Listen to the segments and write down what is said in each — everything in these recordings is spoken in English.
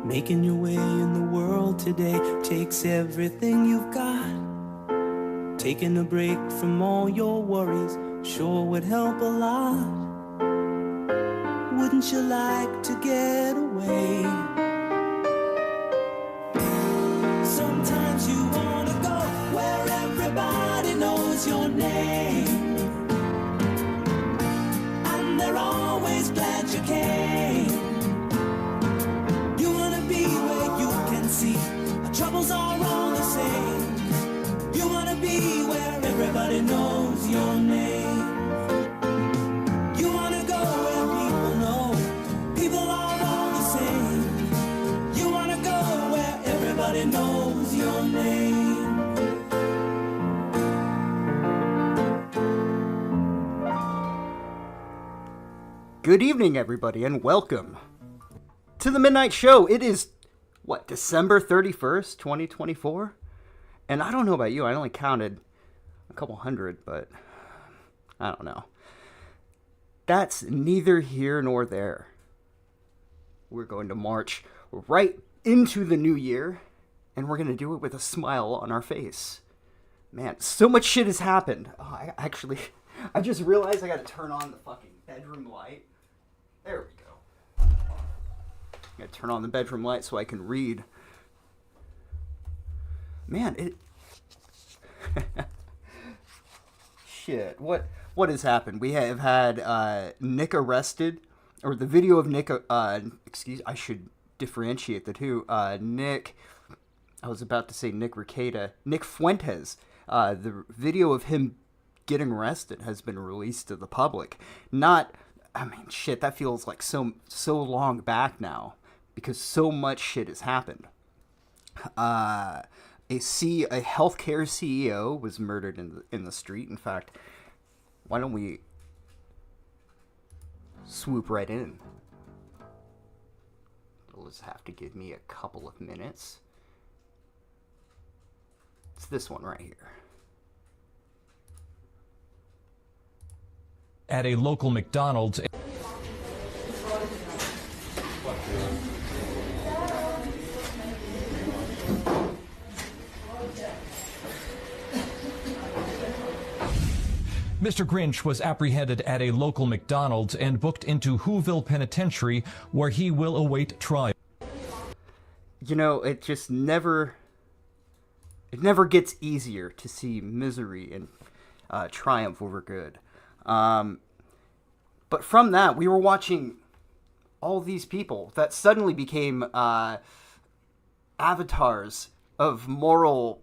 Making your way in the world today takes everything you've got. Taking a break from all your worries sure would help a lot. Wouldn't you like to get away? Sometimes you wanna go where everybody knows your name, and they're always glad you came. You wanna be where you can see our troubles are all the same. You wanna be where everybody knows your name. You wanna go where people know people are all the same. You wanna go where everybody knows your name. Good evening, everybody, and welcome to the Midnight Show. It is, December 31st, 2024? And I don't know about you, I only counted a couple hundred, but I don't know. That's neither here nor there. We're going to march right into the new year, and we're going to do it with a smile on our face. Man, so much shit has happened. Oh, I just realized I got to turn on the fucking bedroom light. There we go. I got to turn on the bedroom light so I can read. Man, it... Shit, what has happened? We have had Nick arrested, or the video of Nick, I should differentiate the two. Nick, I was about to say Nick Rekieta, Nick Fuentes. The video of him getting arrested has been released to the public. That feels like so long back now, because so much shit has happened. A healthcare CEO was murdered in the street. In fact, why don't we swoop right in? You'll just have to give me a couple of minutes. It's this one right here. At a local McDonald's. Mr. Grinch was apprehended at a local McDonald's and booked into Whoville Penitentiary, where he will await trial. You know, it never gets easier to see misery and triumph over good. But from that, we were watching all these people that suddenly became avatars of moral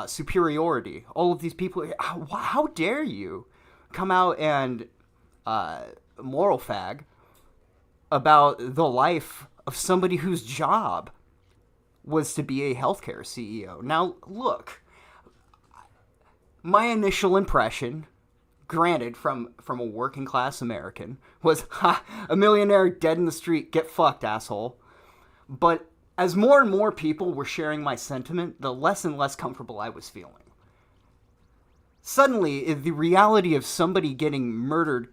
superiority. All of these people, how dare you come out and moral fag about the life of somebody whose job was to be a healthcare CEO. Now, look, my initial impression, granted from a working class American, was, a millionaire dead in the street, get fucked, asshole. But as more and more people were sharing my sentiment, the less and less comfortable I was feeling. Suddenly, the reality of somebody getting murdered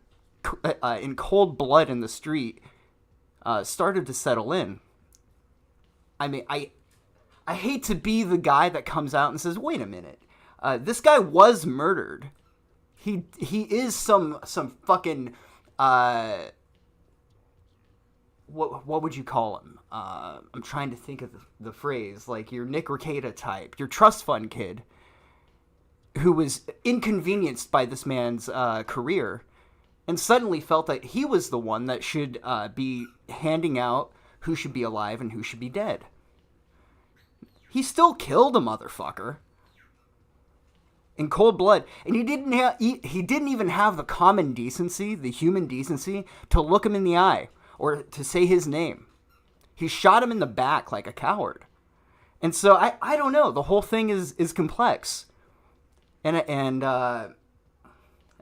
in cold blood in the street started to settle in. I mean, I hate to be the guy that comes out and says, wait a minute, this guy was murdered. He is some fucking, what would you call him? I'm trying to think of the phrase, like your Nick Rekieta type, your trust fund kid, who was inconvenienced by this man's career, and suddenly felt that he was the one that should be handing out who should be alive and who should be dead. He still killed a motherfucker in cold blood, and he didn't even have the common decency, the human decency, to look him in the eye or to say his name. He shot him in the back like a coward. And so I don't know. The whole thing is complex. And I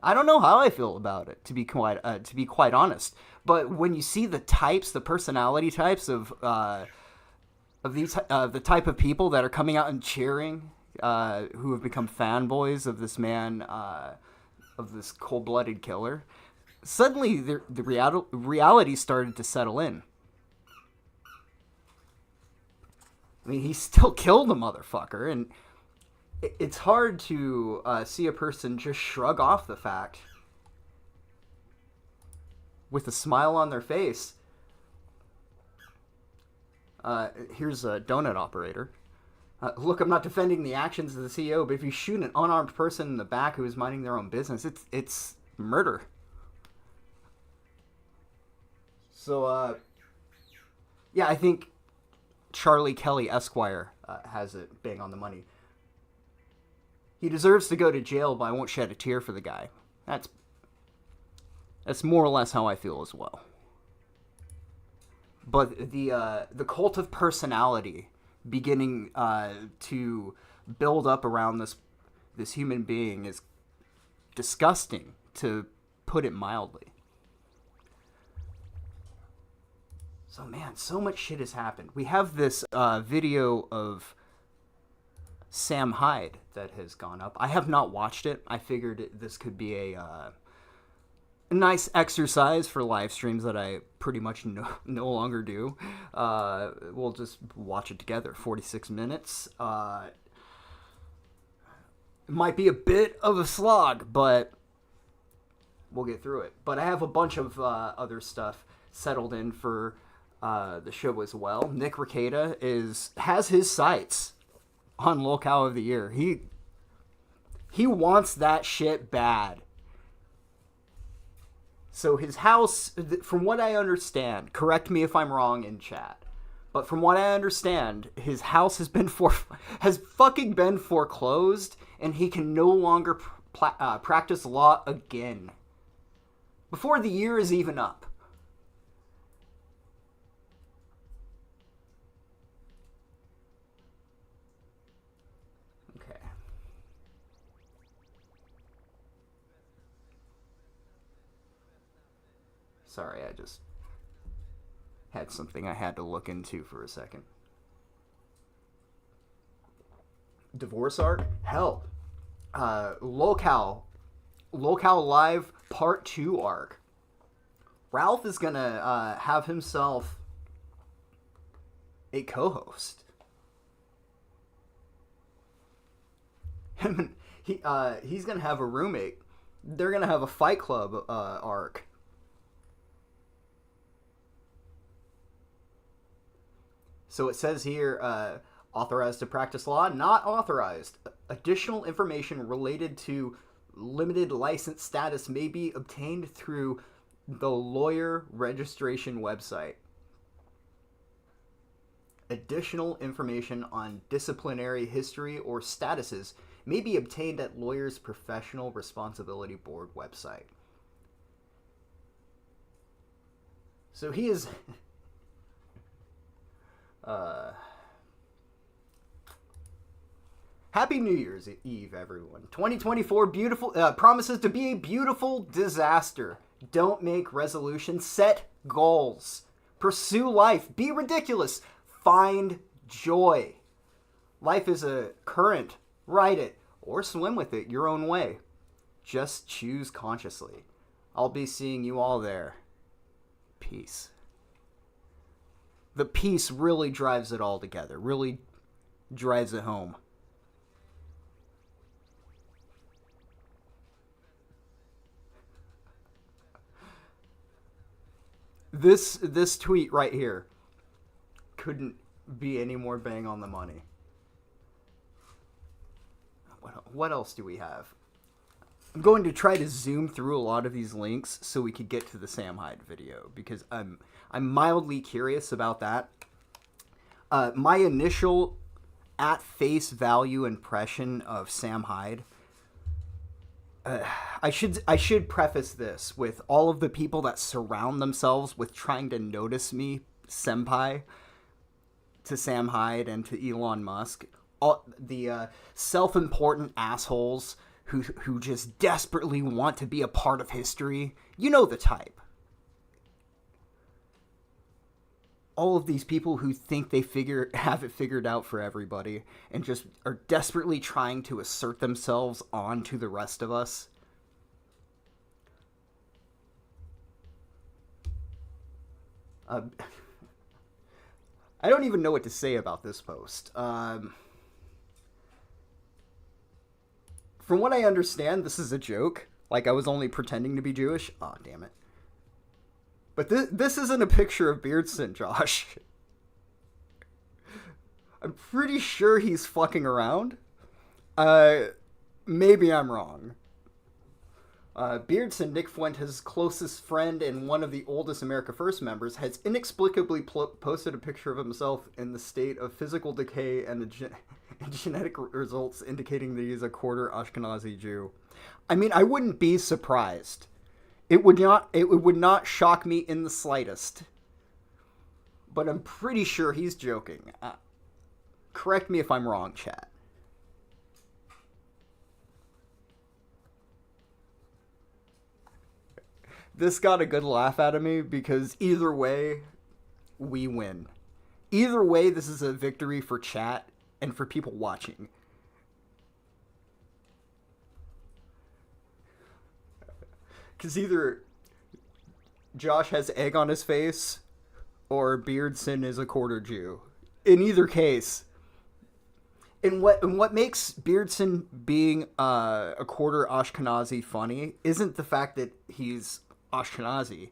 don't know how I feel about it, to be quite honest. But when you see the personality types of the type of people that are coming out and cheering, who have become fanboys of this man, of this cold-blooded killer, Suddenly, the reality started to settle in. I mean, he still killed the motherfucker, and it's hard to see a person just shrug off the fact with a smile on their face. Here's a donut operator. Look, I'm not defending the actions of the CEO, but if you shoot an unarmed person in the back who is minding their own business, it's murder. So, yeah, I think Charlie Kelly Esquire has it bang on the money. He deserves to go to jail, but I won't shed a tear for the guy. That's more or less how I feel as well. But the cult of personality beginning to build up around this human being is disgusting, to put it mildly. So man, so much shit has happened. We have this video of Sam Hyde that has gone up. I have not watched it. I figured this could be a nice exercise for live streams that I pretty much no longer do. We'll just watch it together. 46 minutes. It might be a bit of a slog, but we'll get through it. But I have a bunch of other stuff settled in for the show as well. Nick Rekieta has his sights on Locale of the Year. He wants that shit bad. So his house, from what I understand, correct me if I'm wrong in chat, but from what I understand, his house has fucking been foreclosed, and he can no longer practice law again before the year is even up. Sorry, I just had something I had to look into for a second. Divorce arc? Hell. Locale Live Part 2 arc. Ralph is gonna have himself a co-host. He's gonna have a roommate. They're gonna have a Fight Club arc. So it says here, authorized to practice law, not authorized. Additional information related to limited license status may be obtained through the lawyer registration website. Additional information on disciplinary history or statuses may be obtained at Lawyers Professional Responsibility Board website. So he is... Happy New Year's Eve, everyone. 2024 promises to be a beautiful disaster. Don't make resolutions. Set goals. Pursue life. Be ridiculous. Find joy. Life is a current. Ride it or swim with it your own way. Just choose consciously. I'll be seeing you all there. Peace. The peace really drives it all together. Really drives it home. This tweet right here couldn't be any more bang on the money. What else do we have? I'm going to try to zoom through a lot of these links so we could get to the Sam Hyde video, because I'm mildly curious about that. My initial at face value impression of Sam Hyde. I should preface this with all of the people that surround themselves with trying to notice me, senpai, to Sam Hyde and to Elon Musk. All the self-important assholes who just desperately want to be a part of history. You know the type. All of these people who think they have it figured out for everybody and just are desperately trying to assert themselves onto the rest of us. I don't even know what to say about this post. From what I understand, this is a joke. Like, I was only pretending to be Jewish. Aw, damn it. But this isn't a picture of Beardson, Josh. I'm pretty sure he's fucking around. Maybe I'm wrong. Beardson, Nick Fuentes' closest friend and one of the oldest America First members, has inexplicably posted a picture of himself in the state of physical decay and genetic results indicating that he's a quarter Ashkenazi Jew. I mean, I wouldn't be surprised. It would not shock me in the slightest. But I'm pretty sure he's joking. Correct me if I'm wrong, chat. This got a good laugh out of me because either way, we win. Either way, this is a victory for chat and for people watching. Because either Josh has egg on his face or Beardson is a quarter Jew. In either case, and what makes Beardson being a quarter Ashkenazi funny isn't the fact that he's Ashkenazi.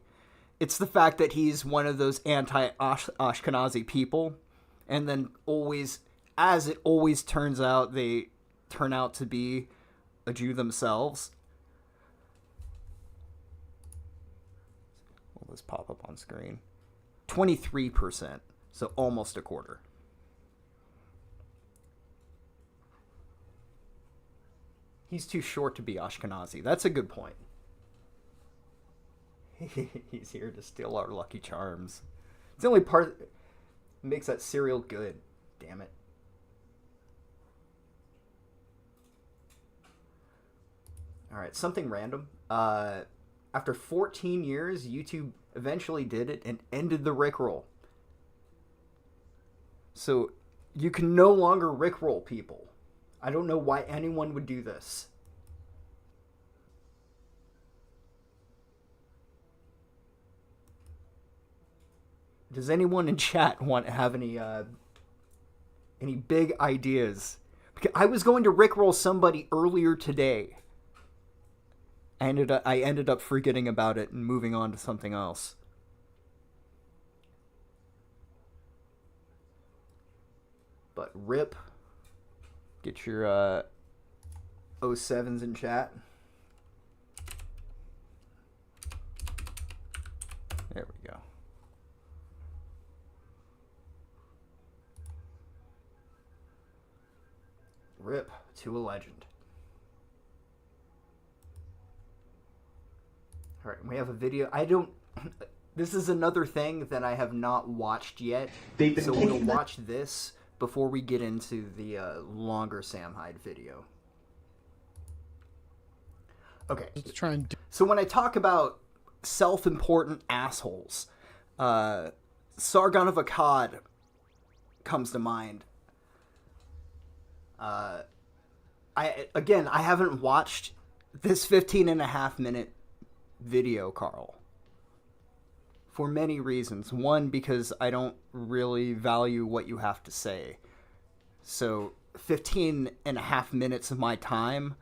It's the fact that he's one of those anti-Ashkenazi people, and then always, as it always turns out, they turn out to be a Jew themselves. Will this pop up on screen? 23%, so almost a quarter. He's too short to be Ashkenazi. That's a good point. He's here to steal our Lucky Charms. It's the only part that makes that cereal good. Damn it. Alright, something random. After 14 years, YouTube eventually did it and ended the Rickroll. So, you can no longer Rickroll people. I don't know why anyone would do this. Does anyone in chat have any big ideas? Because I was going to Rickroll somebody earlier today. I ended up forgetting about it and moving on to something else. But rip. Get your 07s in chat. There we go. Rip to a legend. Alright, we have a video. This is another thing that I have not watched yet. So we'll watch this before we get into the longer Sam Hyde video. Okay. Let's try and so when I talk about self-important assholes, Sargon of Akkad comes to mind. I haven't watched this 15.5-minute video, Carl. For many reasons. One, because I don't really value what you have to say. So 15.5 minutes of my time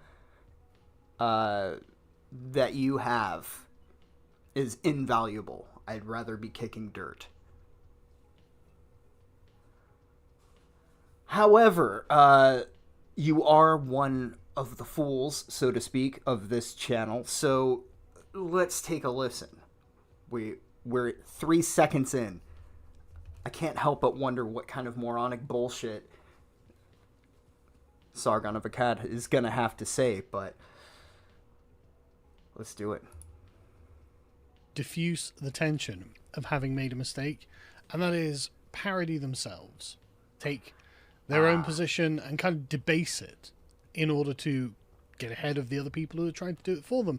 that you have is invaluable. I'd rather be kicking dirt. However, you are one of the fools, so to speak, of this channel. So let's take a listen. We're 3 seconds in. I can't help but wonder what kind of moronic bullshit Sargon of Akkad is gonna have to say, but let's do it. diffuse the tension of having made a mistake, and that is parody themselves. Take their own position and kind of debase it in order to get ahead of the other people who are trying to do it for them,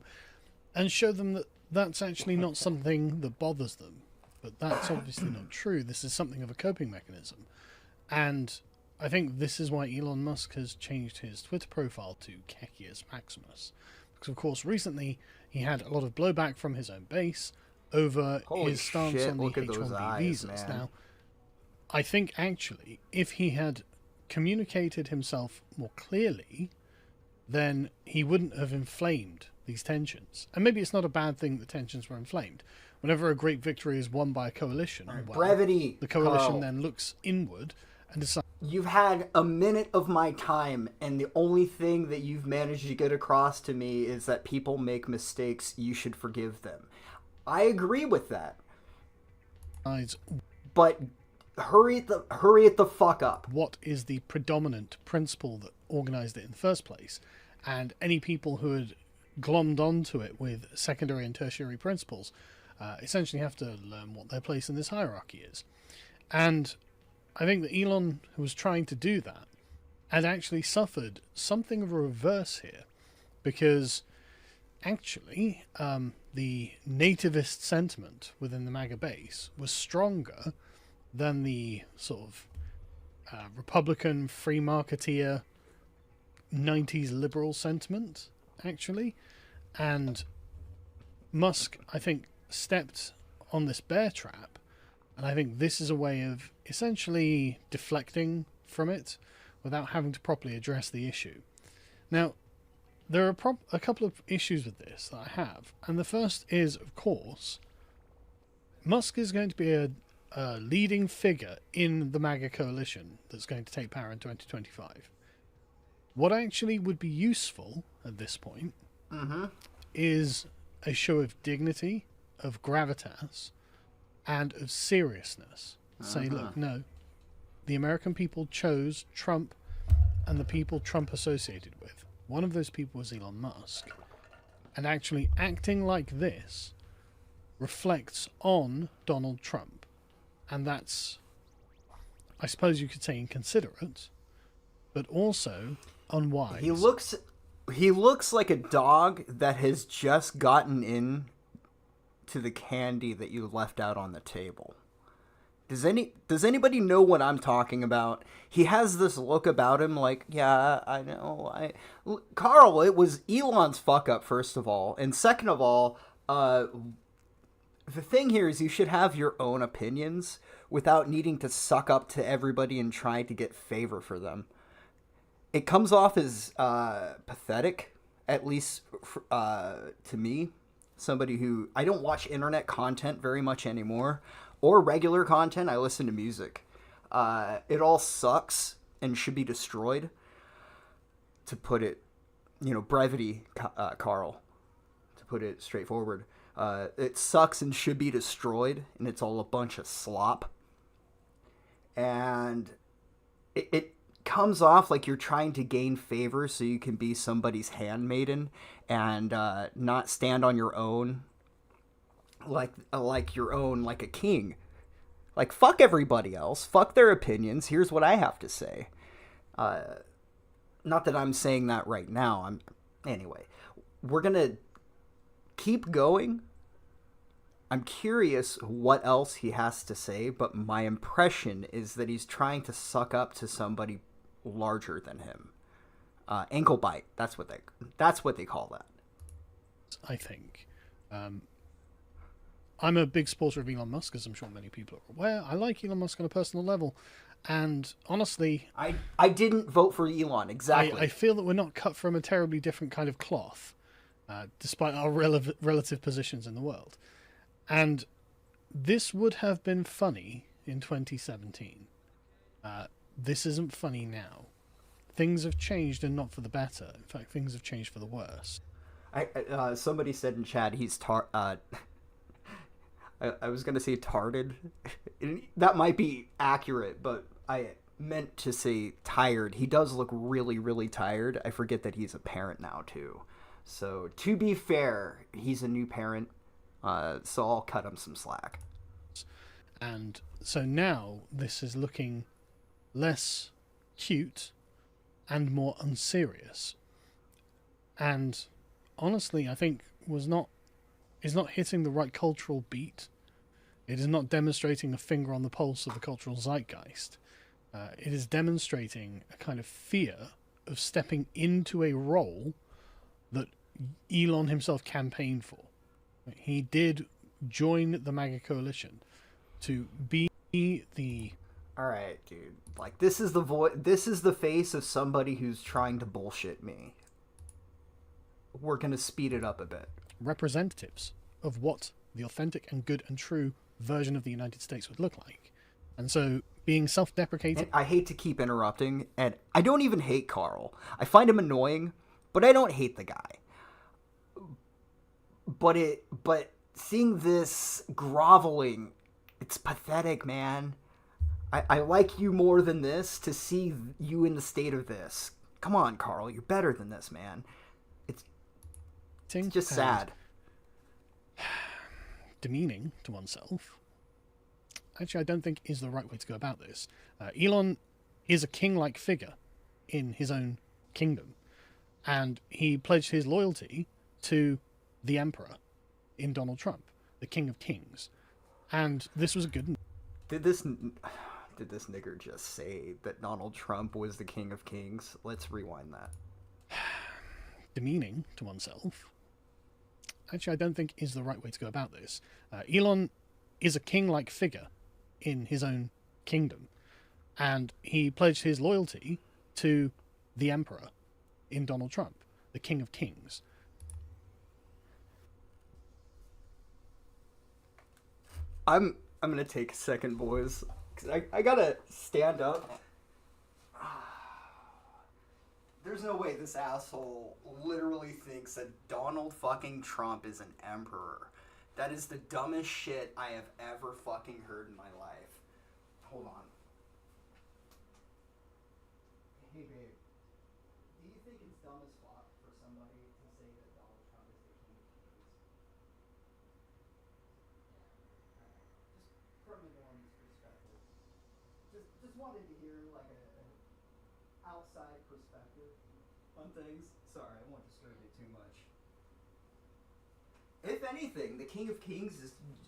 and show them that that's actually not something that bothers them. But that's obviously not true. This is something of a coping mechanism. And I think this is why Elon Musk has changed his Twitter profile to Kecius Maximus. Because, of course, recently he had a lot of blowback from his own base over Holy his stance shit, on the look at those H-1B eyes, visas. man. Now, I think actually, if he had communicated himself more clearly, then he wouldn't have inflamed these tensions. And maybe it's not a bad thing that tensions were inflamed. Whenever a great victory is won by a coalition, well, Brevity, the coalition Carl. then looks inward and decides. You've had a minute of my time, and the only thing that you've managed to get across to me is that people make mistakes. You should forgive them. I agree with that. But hurry it the fuck up. What is the predominant principle that organized it in the first place? And any people who had glommed onto it with secondary and tertiary principles essentially have to learn what their place in this hierarchy is. And I think that Elon, who was trying to do that, had actually suffered something of a reverse here, because actually the nativist sentiment within the MAGA base was stronger than the sort of Republican, free marketeer, 90s liberal sentiment, actually. And Musk, I think, stepped on this bear trap, and I think this is a way of essentially deflecting from it without having to properly address the issue. Now, there are a couple of issues with this that I have, and the first is, of course, Musk is going to be a leading figure in the MAGA coalition that's going to take power in 2025. What actually would be useful at this point is a show of dignity, of gravitas, and of seriousness. Say, look, no, the American people chose Trump and the people Trump associated with. One of those people was Elon Musk. And actually acting like this reflects on Donald Trump. And that's, I suppose you could say, inconsiderate, but also unwise. He looks like a dog that has just gotten in to the candy that you left out on the table. Does anybody know what I'm talking about? He has this look about him like, yeah, I know. Carl, it was Elon's fuck up, first of all. And second of all, the thing here is you should have your own opinions without needing to suck up to everybody and try to get favor for them. It comes off as pathetic, at least to me. Somebody who, I don't watch internet content very much anymore, or regular content. I listen to music. It all sucks and should be destroyed. To put it, brevity, Carl. To put it straightforward. It sucks and should be destroyed, and it's all a bunch of slop. And it comes off like you're trying to gain favor so you can be somebody's handmaiden and not stand on your own like a king. Like, fuck everybody else. Fuck their opinions. Here's what I have to say. Not that I'm saying that right now. Anyway, we're going to keep going. I'm curious what else he has to say, but my impression is that he's trying to suck up to somebody larger than him. Ankle bite. That's what they call that. I think. I'm a big supporter of Elon Musk, as I'm sure many people are aware. I like Elon Musk on a personal level, and honestly, I didn't vote for Elon. Exactly. I feel that we're not cut from a terribly different kind of cloth, despite our relative positions in the world. And this would have been funny in 2017. This isn't funny now. Things have changed, and not for the better. In fact, things have changed for the worse. Somebody said in chat he's I was going to say tarded. That might be accurate, but I meant to say tired. He does look really, really tired. I forget that he's a parent now, too. So, to be fair, he's a new parent, so I'll cut him some slack. And so now this is looking less cute and more unserious. And honestly, I think is not hitting the right cultural beat. It is not demonstrating a finger on the pulse of the cultural zeitgeist. It is demonstrating a kind of fear of stepping into a role that Elon himself campaigned for. He did join the MAGA coalition, to be the... All right, dude. Like, this is the face of somebody who's trying to bullshit me. We're going to speed it up a bit. representatives of what the authentic and good and true version of the United States would look like. And so being self-deprecating... And I hate to keep interrupting, and I don't even hate Carl. I find him annoying, but I don't hate the guy. But seeing this groveling, it's pathetic, man. I like you more than this to see you in the state of this. Come on, Carl, you're better than this, man. It's just sad. Demeaning to oneself, actually, I don't think is the right way to go about this. Elon is a king-like figure in his own kingdom, and he pledged his loyalty to the emperor in Donald Trump, the king of kings. And this was a good... Did this nigger just say that Donald Trump was the king of kings? Let's rewind that. Demeaning to oneself, actually, I don't think is the right way to go about this. Elon is a king-like figure in his own kingdom, and he pledged his loyalty to the emperor in Donald Trump, the king of kings. I'm gonna take a second, boys, because I gotta stand up. There's no way this asshole literally thinks that Donald fucking Trump is an emperor. That is the dumbest shit I have ever fucking heard in my life. Hold on. Hey, babe. Do you think it's dumb as fuck for somebody to say that Donald Trump is the king of kings? Just from the normies perspective. Just wanted to hear like an outside perspective on things. Sorry, I won't disturb you too much. If anything, the King of Kings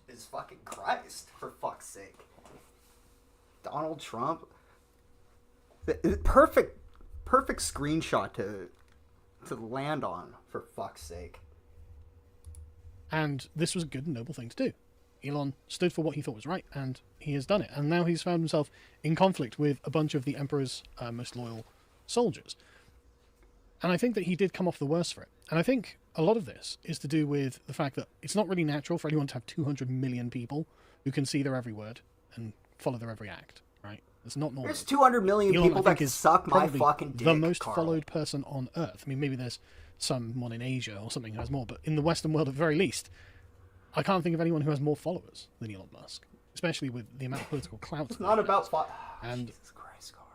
is fucking Christ, for fuck's sake. Donald Trump. Perfect screenshot to land on, for fuck's sake. And this was a good and noble thing to do. Elon stood for what he thought was right, and he has done it. And now he's found himself in conflict with a bunch of the Emperor's most loyal soldiers. And I think that he did come off the worst for it. And I think a lot of this is to do with the fact that it's not really natural for anyone to have 200 million people who can see their every word and follow their every act, right? It's not normal. There's 200 million Elon, people that can suck my fucking dick, the most Carl. followed person on Earth. I mean, maybe there's someone in Asia or something who has more, but in the Western world at the very least, I can't think of anyone who has more followers than Elon Musk, especially with the amount of political clout. It's not about and Jesus Christ, Carl.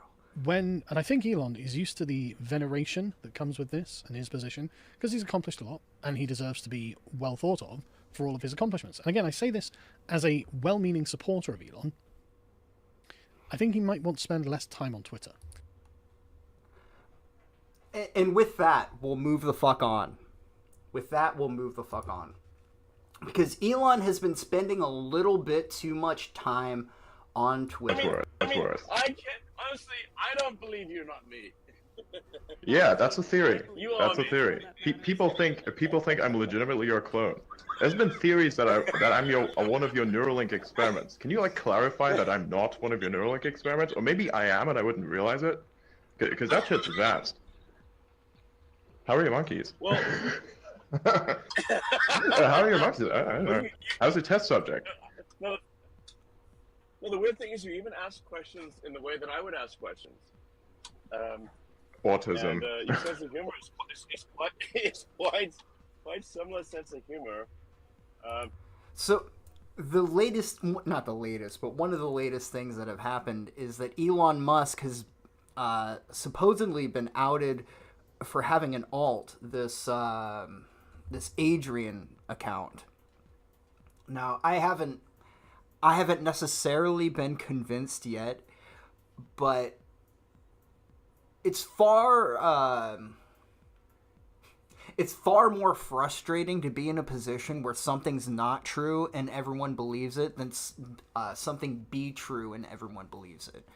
and I think Elon is used to the veneration that comes with this and his position, because he's accomplished a lot and he deserves to be well thought of for all of his accomplishments. And again, I say this as a well-meaning supporter of Elon. I think he might want to spend less time on Twitter. And with that, we'll move the fuck on. Because Elon has been spending a little bit too much time on Twitter. I can't, honestly, I don't believe you're not me. Yeah, that's a theory. That's a me. theory. People think I'm legitimately your clone. There's been theories that I'm one of your Neuralink experiments. Can you like clarify that I'm not one of your Neuralink experiments, or maybe I am and I wouldn't realize it? Because that shit's vast. How are your monkeys? Well, how are your monkeys? I don't know. How's the test subject? no, the weird thing is you even ask questions in the way that I would ask questions. Autism. And your sense of humor is quite similar sense of humor. So, not the latest, but one of the latest things that have happened is that Elon Musk has supposedly been outed for having an alt, this Adrian account. Now, I haven't necessarily been convinced yet, but it's far more frustrating to be in a position where something's not true and everyone believes it than something be true and everyone believes it.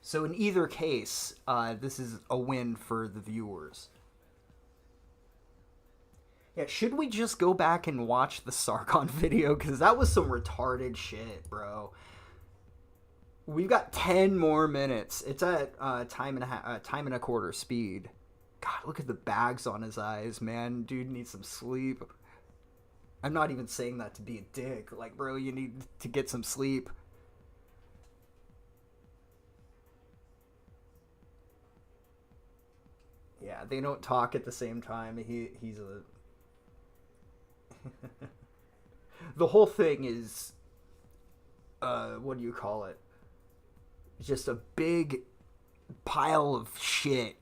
So in either case, this is a win for the viewers. Yeah, should we just go back and watch the Sargon video? Because that was some retarded shit, bro. We've got 10 more minutes. It's at time and a quarter speed. God, look at the bags on his eyes, man. Dude needs some sleep. I'm not even saying that to be a dick. Like, bro, you need to get some sleep. Yeah, they don't talk at the same time. He's a... The whole thing is... what do you call it? Just a big pile of shit.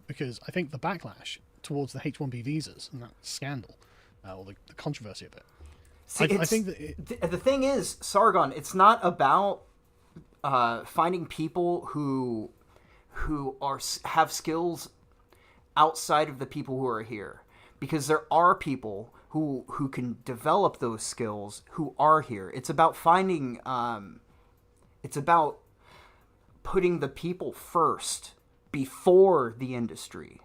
Because I think the backlash towards the H-1B visas and that scandal, or the controversy of it. See, I think that the thing is, Sargon, it's not about finding people who have skills outside of the people who are here, because there are people who can develop those skills who are here. It's about finding. It's about putting the people first before the industry.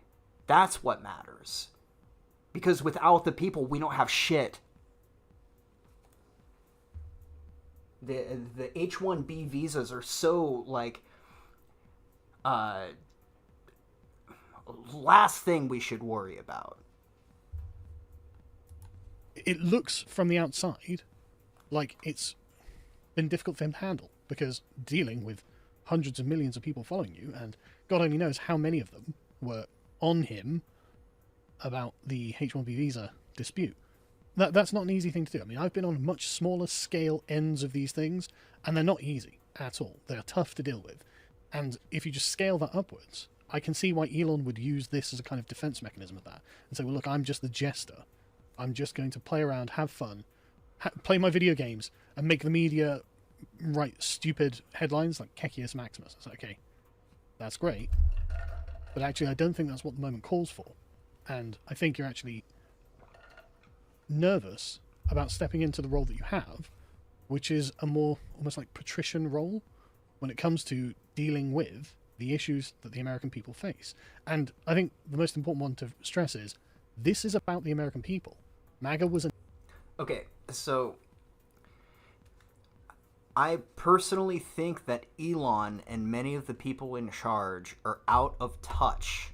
That's what matters. Because without the people, we don't have shit. The H-1B visas are so, like, last thing we should worry about. it looks from the outside like it's been difficult for him to handle, because dealing with hundreds of millions of people following you, and God only knows how many of them were on him about the H-1B visa dispute. That's not an easy thing to do. I mean, I've been on much smaller scale ends of these things, and they're not easy at all. They're tough to deal with. And if you just scale that upwards, I can see why Elon would use this as a kind of defense mechanism of that, and say, well, look, I'm just the jester. I'm just going to play around, have fun, play my video games, and make the media write stupid headlines like Kecius Maximus. It's like, okay, that's great, but actually I don't think that's what the moment calls for. And I think you're actually nervous about stepping into the role that you have, which is a more almost like patrician role when it comes to dealing with the issues that the American people face. And I think the most important one to stress is this is about the American people. MAGA was Okay, so I personally think that Elon and many of the people in charge are out of touch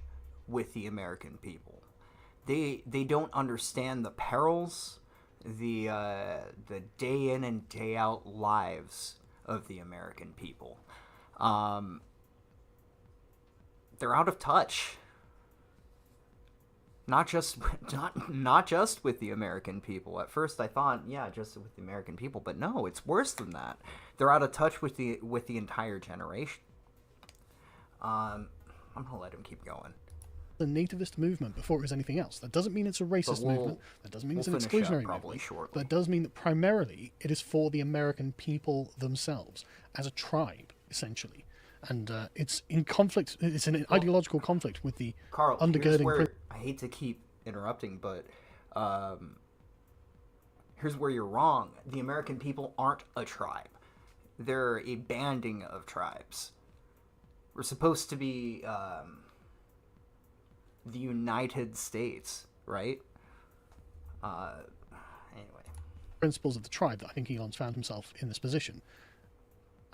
with the American people. They don't understand the perils, the day in and day out lives of the American people. They're out of touch. Not just with the American people. At first I thought, yeah, just with the American people, but no, it's worse than that. They're out of touch with the entire generation. I'm gonna let him keep going. The nativist movement before it was anything else. That doesn't mean it's a racist movement. That doesn't mean it's an exclusionary movement. Shortly. That does mean that primarily it is for the American people themselves, as a tribe, essentially. And it's in conflict. It's an ideological conflict with the Carl, undergirding. I hate to keep interrupting, but here's where you're wrong. The American people aren't a tribe. They're a banding of tribes. We're supposed to be the United States, right? Anyway. Principles of the tribe that I think Elon's found himself in this position.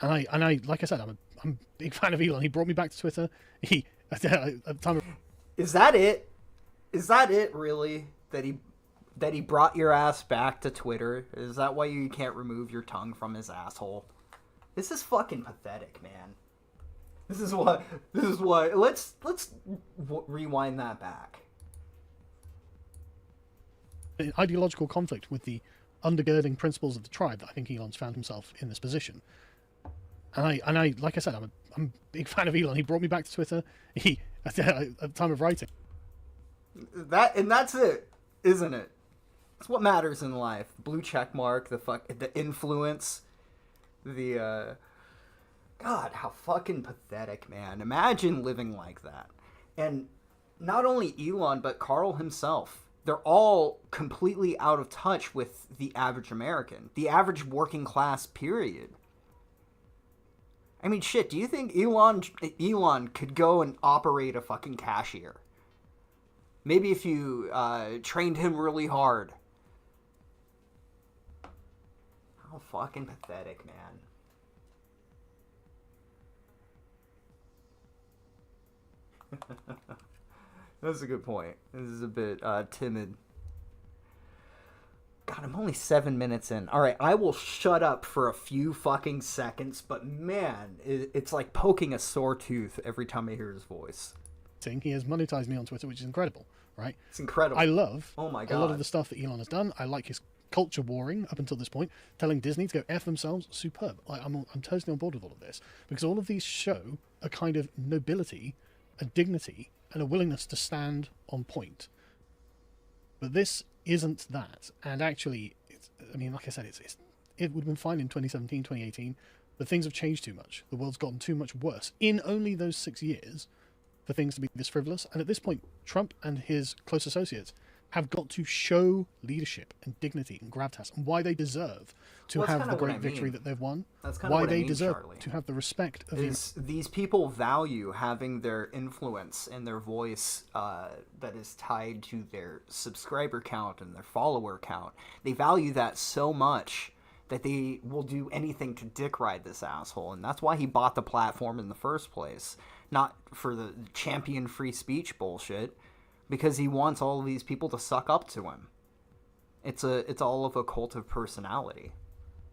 And I like I said, I'm a big fan of Elon. He brought me back to Twitter. He at the time of... Is that it? Is that it really? That he brought your ass back to Twitter? Is that why you can't remove your tongue from his asshole? This is fucking pathetic, man. This is what. Let's rewind that back. An ideological conflict with the undergirding principles of the tribe that I think Elon's found himself in this position. And I like I said, I'm a big fan of Elon. He brought me back to Twitter. He at the time of writing. That's it, isn't it? It's what matters in life. Blue check mark, the influence, the God, how fucking pathetic, man. Imagine living like that. And not only Elon, but Carl himself. They're all completely out of touch with the average American, the average working class, period. I mean, shit, do you think Elon could go and operate a fucking cashier? Maybe if you trained him really hard. How fucking pathetic, man. That's a good point. This is a bit timid. God, I'm only 7 minutes in. All right, I will shut up for a few fucking seconds, but man, it's like poking a sore tooth every time I hear his voice. He has monetized me on Twitter, which is incredible, right? It's incredible. I love oh my a God. lot of the stuff that Elon has done. I like his culture warring up until this point, telling Disney to go F themselves. Superb. Like, I'm totally on board with all of this, because all of these show a kind of nobility, a dignity, and a willingness to stand on point. But this isn't that. And actually, I mean, like I said, it would have been fine in 2017, 2018, but things have changed too much. The world's gotten too much worse in only those 6 years for things to be this frivolous. And at this point, Trump and his close associates have got to show leadership and dignity and gravitas and why they deserve to have the great victory that they've won. That's kind of why what I they mean, deserve Charlie. to have the respect of These people value having their influence and their voice that is tied to their subscriber count and their follower count. They value that so much that they will do anything to dick ride this asshole, and that's why he bought the platform in the first place, not for the champion free speech bullshit, because he wants all of these people to suck up to him. It's all of a cult of personality.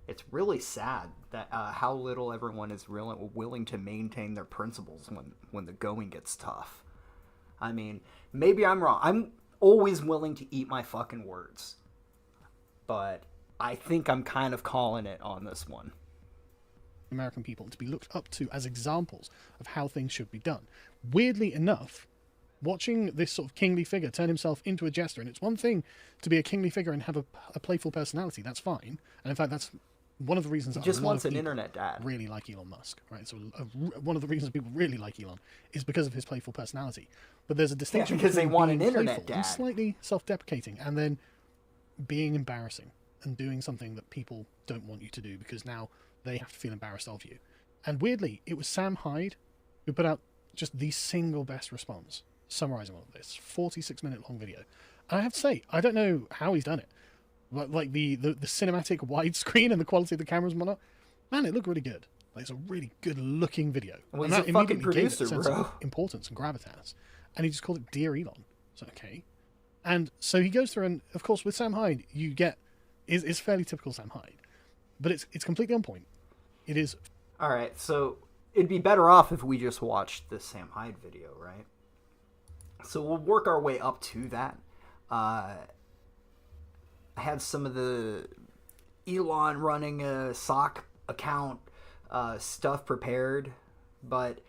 It's really sad that how little everyone is willing to maintain their principles when the going gets tough. I mean, maybe I'm wrong. I'm always willing to eat my fucking words, but I think I'm kind of calling it on this one. American people to be looked up to as examples of how things should be done. Weirdly enough, watching this sort of kingly figure turn himself into a jester, and it's one thing to be a kingly figure and have a playful personality, that's fine. And in fact, that's one of the reasons He that just a lot wants of an people internet dad. really like Elon Musk, right? So one of the reasons people really like Elon is because of his playful personality. But there's a distinction because they between want an being internet playful and dad. slightly self-deprecating, and then being embarrassing and doing something that people don't want you to do because now they have to feel embarrassed of you. And weirdly, it was Sam Hyde who put out just the single best response summarizing all of this 46-minute long video. And I have to say, I don't know how he's done it. Like the cinematic widescreen and the quality of the cameras and whatnot, man, it looked really good. Like, it's a really good looking video. Well, and he's that a fucking immediately gave it producer, a sense bro. of importance and gravitas. And he just called it Dear Elon. So okay. And so he goes through, and of course with Sam Hyde, you get is fairly typical Sam Hyde, but it's completely on point. It is. All right, so it'd be better off if we just watched the Sam Hyde video, right? So we'll work our way up to that. I had some of the Elon running a sock account stuff prepared, but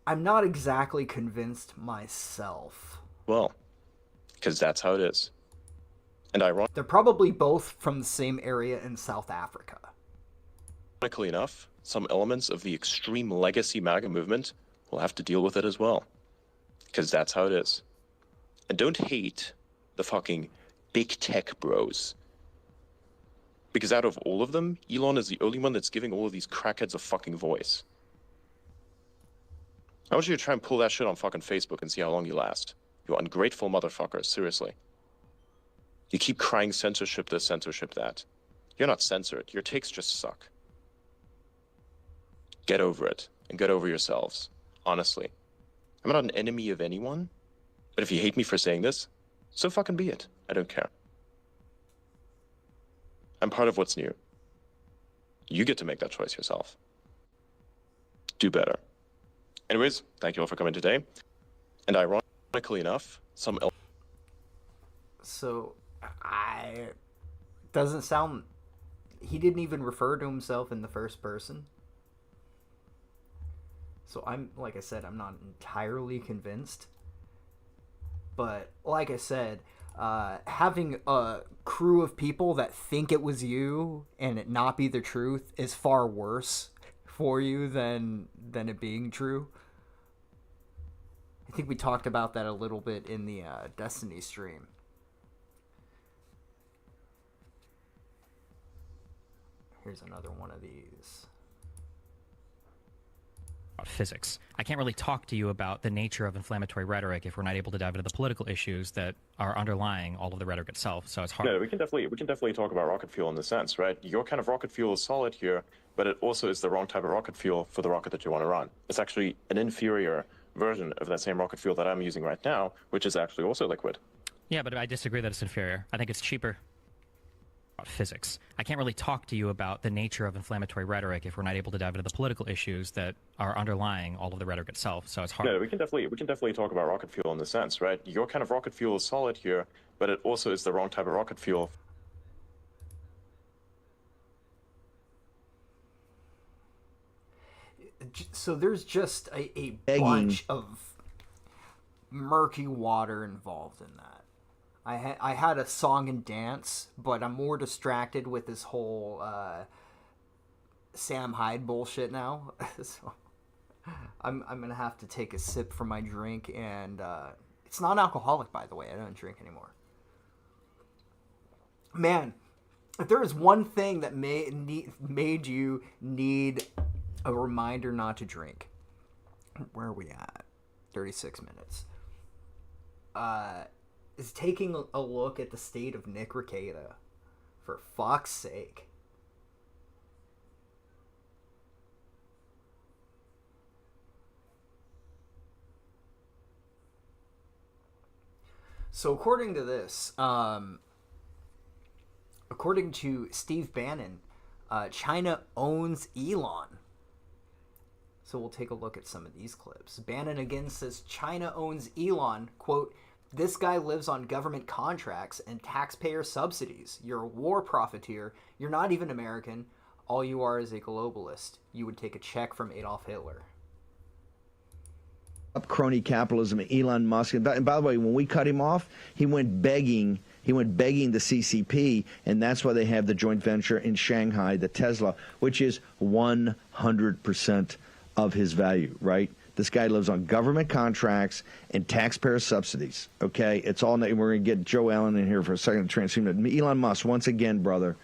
I'm not exactly convinced myself. Well, because that's how it is. And They're probably both from the same area in South Africa. ironically enough, some elements of the extreme legacy MAGA movement will have to deal with it as well. Because that's how it is. And don't hate the fucking big tech bros. Because out of all of them, Elon is the only one that's giving all of these crackheads a fucking voice. I want you to try and pull that shit on fucking Facebook and see how long you last. You ungrateful motherfuckers, seriously. You keep crying censorship this, censorship that. You're not censored, your takes just suck. Get over it, and get over yourselves. Honestly. I'm not an enemy of anyone, but if you hate me for saying this, so fucking be it. I don't care. I'm part of what's new. You get to make that choice yourself. Do better. Anyways, thank you all for coming today. And ironically enough, So, doesn't sound... He didn't even refer to himself in the first person. So like I said, I'm not entirely convinced. But like I said, having a crew of people that think it was you and it not be the truth is far worse for you than it being true. I think we talked about that a little bit in the Destiny stream. Here's another one of these. physics. I can't really talk to you about the nature of inflammatory rhetoric if we're not able to dive into the political issues that are underlying all of the rhetoric itself. So it's hard. No, we can definitely talk about rocket fuel in the sense, right? Your kind of rocket fuel is solid here, but it also is the wrong type of rocket fuel for the rocket that you want to run. It's actually an inferior version of that same rocket fuel that I'm using right now, which is actually also liquid. Yeah, but I disagree that it's inferior. I think it's cheaper. Physics. I can't really talk to you about the nature of inflammatory rhetoric if we're not able to dive into the political issues that are underlying all of the rhetoric itself. So it's hard. No, we can definitely talk about rocket fuel in the sense, right? Your kind of rocket fuel is solid here, but it also is the wrong type of rocket fuel. So there's just a bunch of murky water involved in that. I had a song and dance, but I'm more distracted with this whole Sam Hyde bullshit now. So I'm gonna have to take a sip from my drink, and it's non-alcoholic, by the way. I don't drink anymore. Man, if there is one thing that made you need a reminder not to drink, where are we at? 36 minutes. Is taking a look at the state of Nick Rekieta. For fuck's sake. So according to this, according to Steve Bannon, China owns Elon. So we'll take a look at some of these clips. Bannon again says China owns Elon, quote, "This guy lives on government contracts and taxpayer subsidies. You're a war profiteer. You're not even American. All you are is a globalist. You would take a check from Adolf Hitler." Up crony capitalism, Elon Musk. And by the way, when we cut him off, he went begging the CCP, and that's why they have the joint venture in Shanghai, the Tesla, which is 100% of his value, right? This guy lives on government contracts and taxpayer subsidies, okay? It's all, we're going to get Joe Allen in here for a second to transform it. Elon Musk, once again, brother,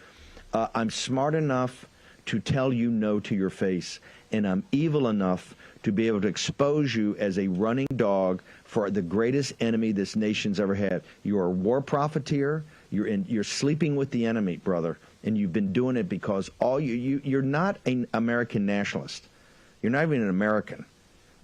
I'm smart enough to tell you no to your face, and I'm evil enough to be able to expose you as a running dog for the greatest enemy this nation's ever had. You're a war profiteer. You're sleeping with the enemy, brother, and you've been doing it because you're not an American nationalist. You're not even an American.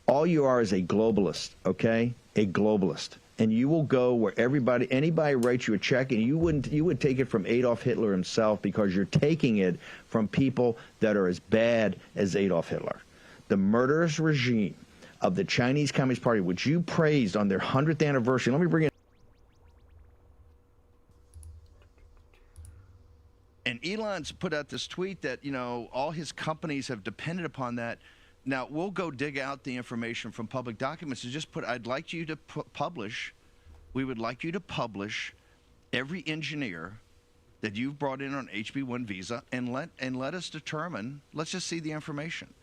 All you are is a globalist, okay? A globalist. And you will go where anybody writes you a check, and you would take it from Adolf Hitler himself, because you're taking it from people that are as bad as Adolf Hitler. The murderous regime of the Chinese Communist Party, which you praised on their 100th anniversary. Let me bring it. And Elon's put out this tweet that, all his companies have depended upon that. Now, we'll go dig out the information from public documents and just I'd like you to publish, we would like you to publish every engineer that you've brought in on HB1 visa, and let us determine, let's just see the information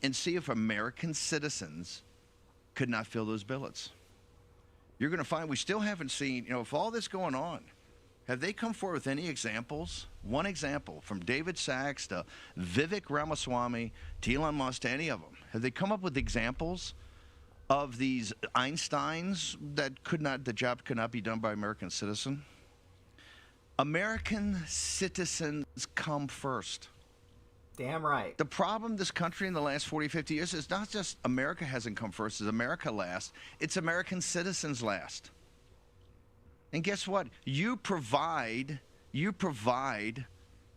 and see if American citizens could not fill those billets. You're going to find we still haven't seen, if all this going on, have they come forward with any examples? One example, from David Sachs to Vivek Ramaswamy to Elon Musk to any of them. Have they come up with examples of these Einsteins that the job could not be done by American citizen? American citizens come first. Damn right. The problem this country in the last 40, 50 years is not just America hasn't come first, it's America last. It's American citizens last. And guess what? You provide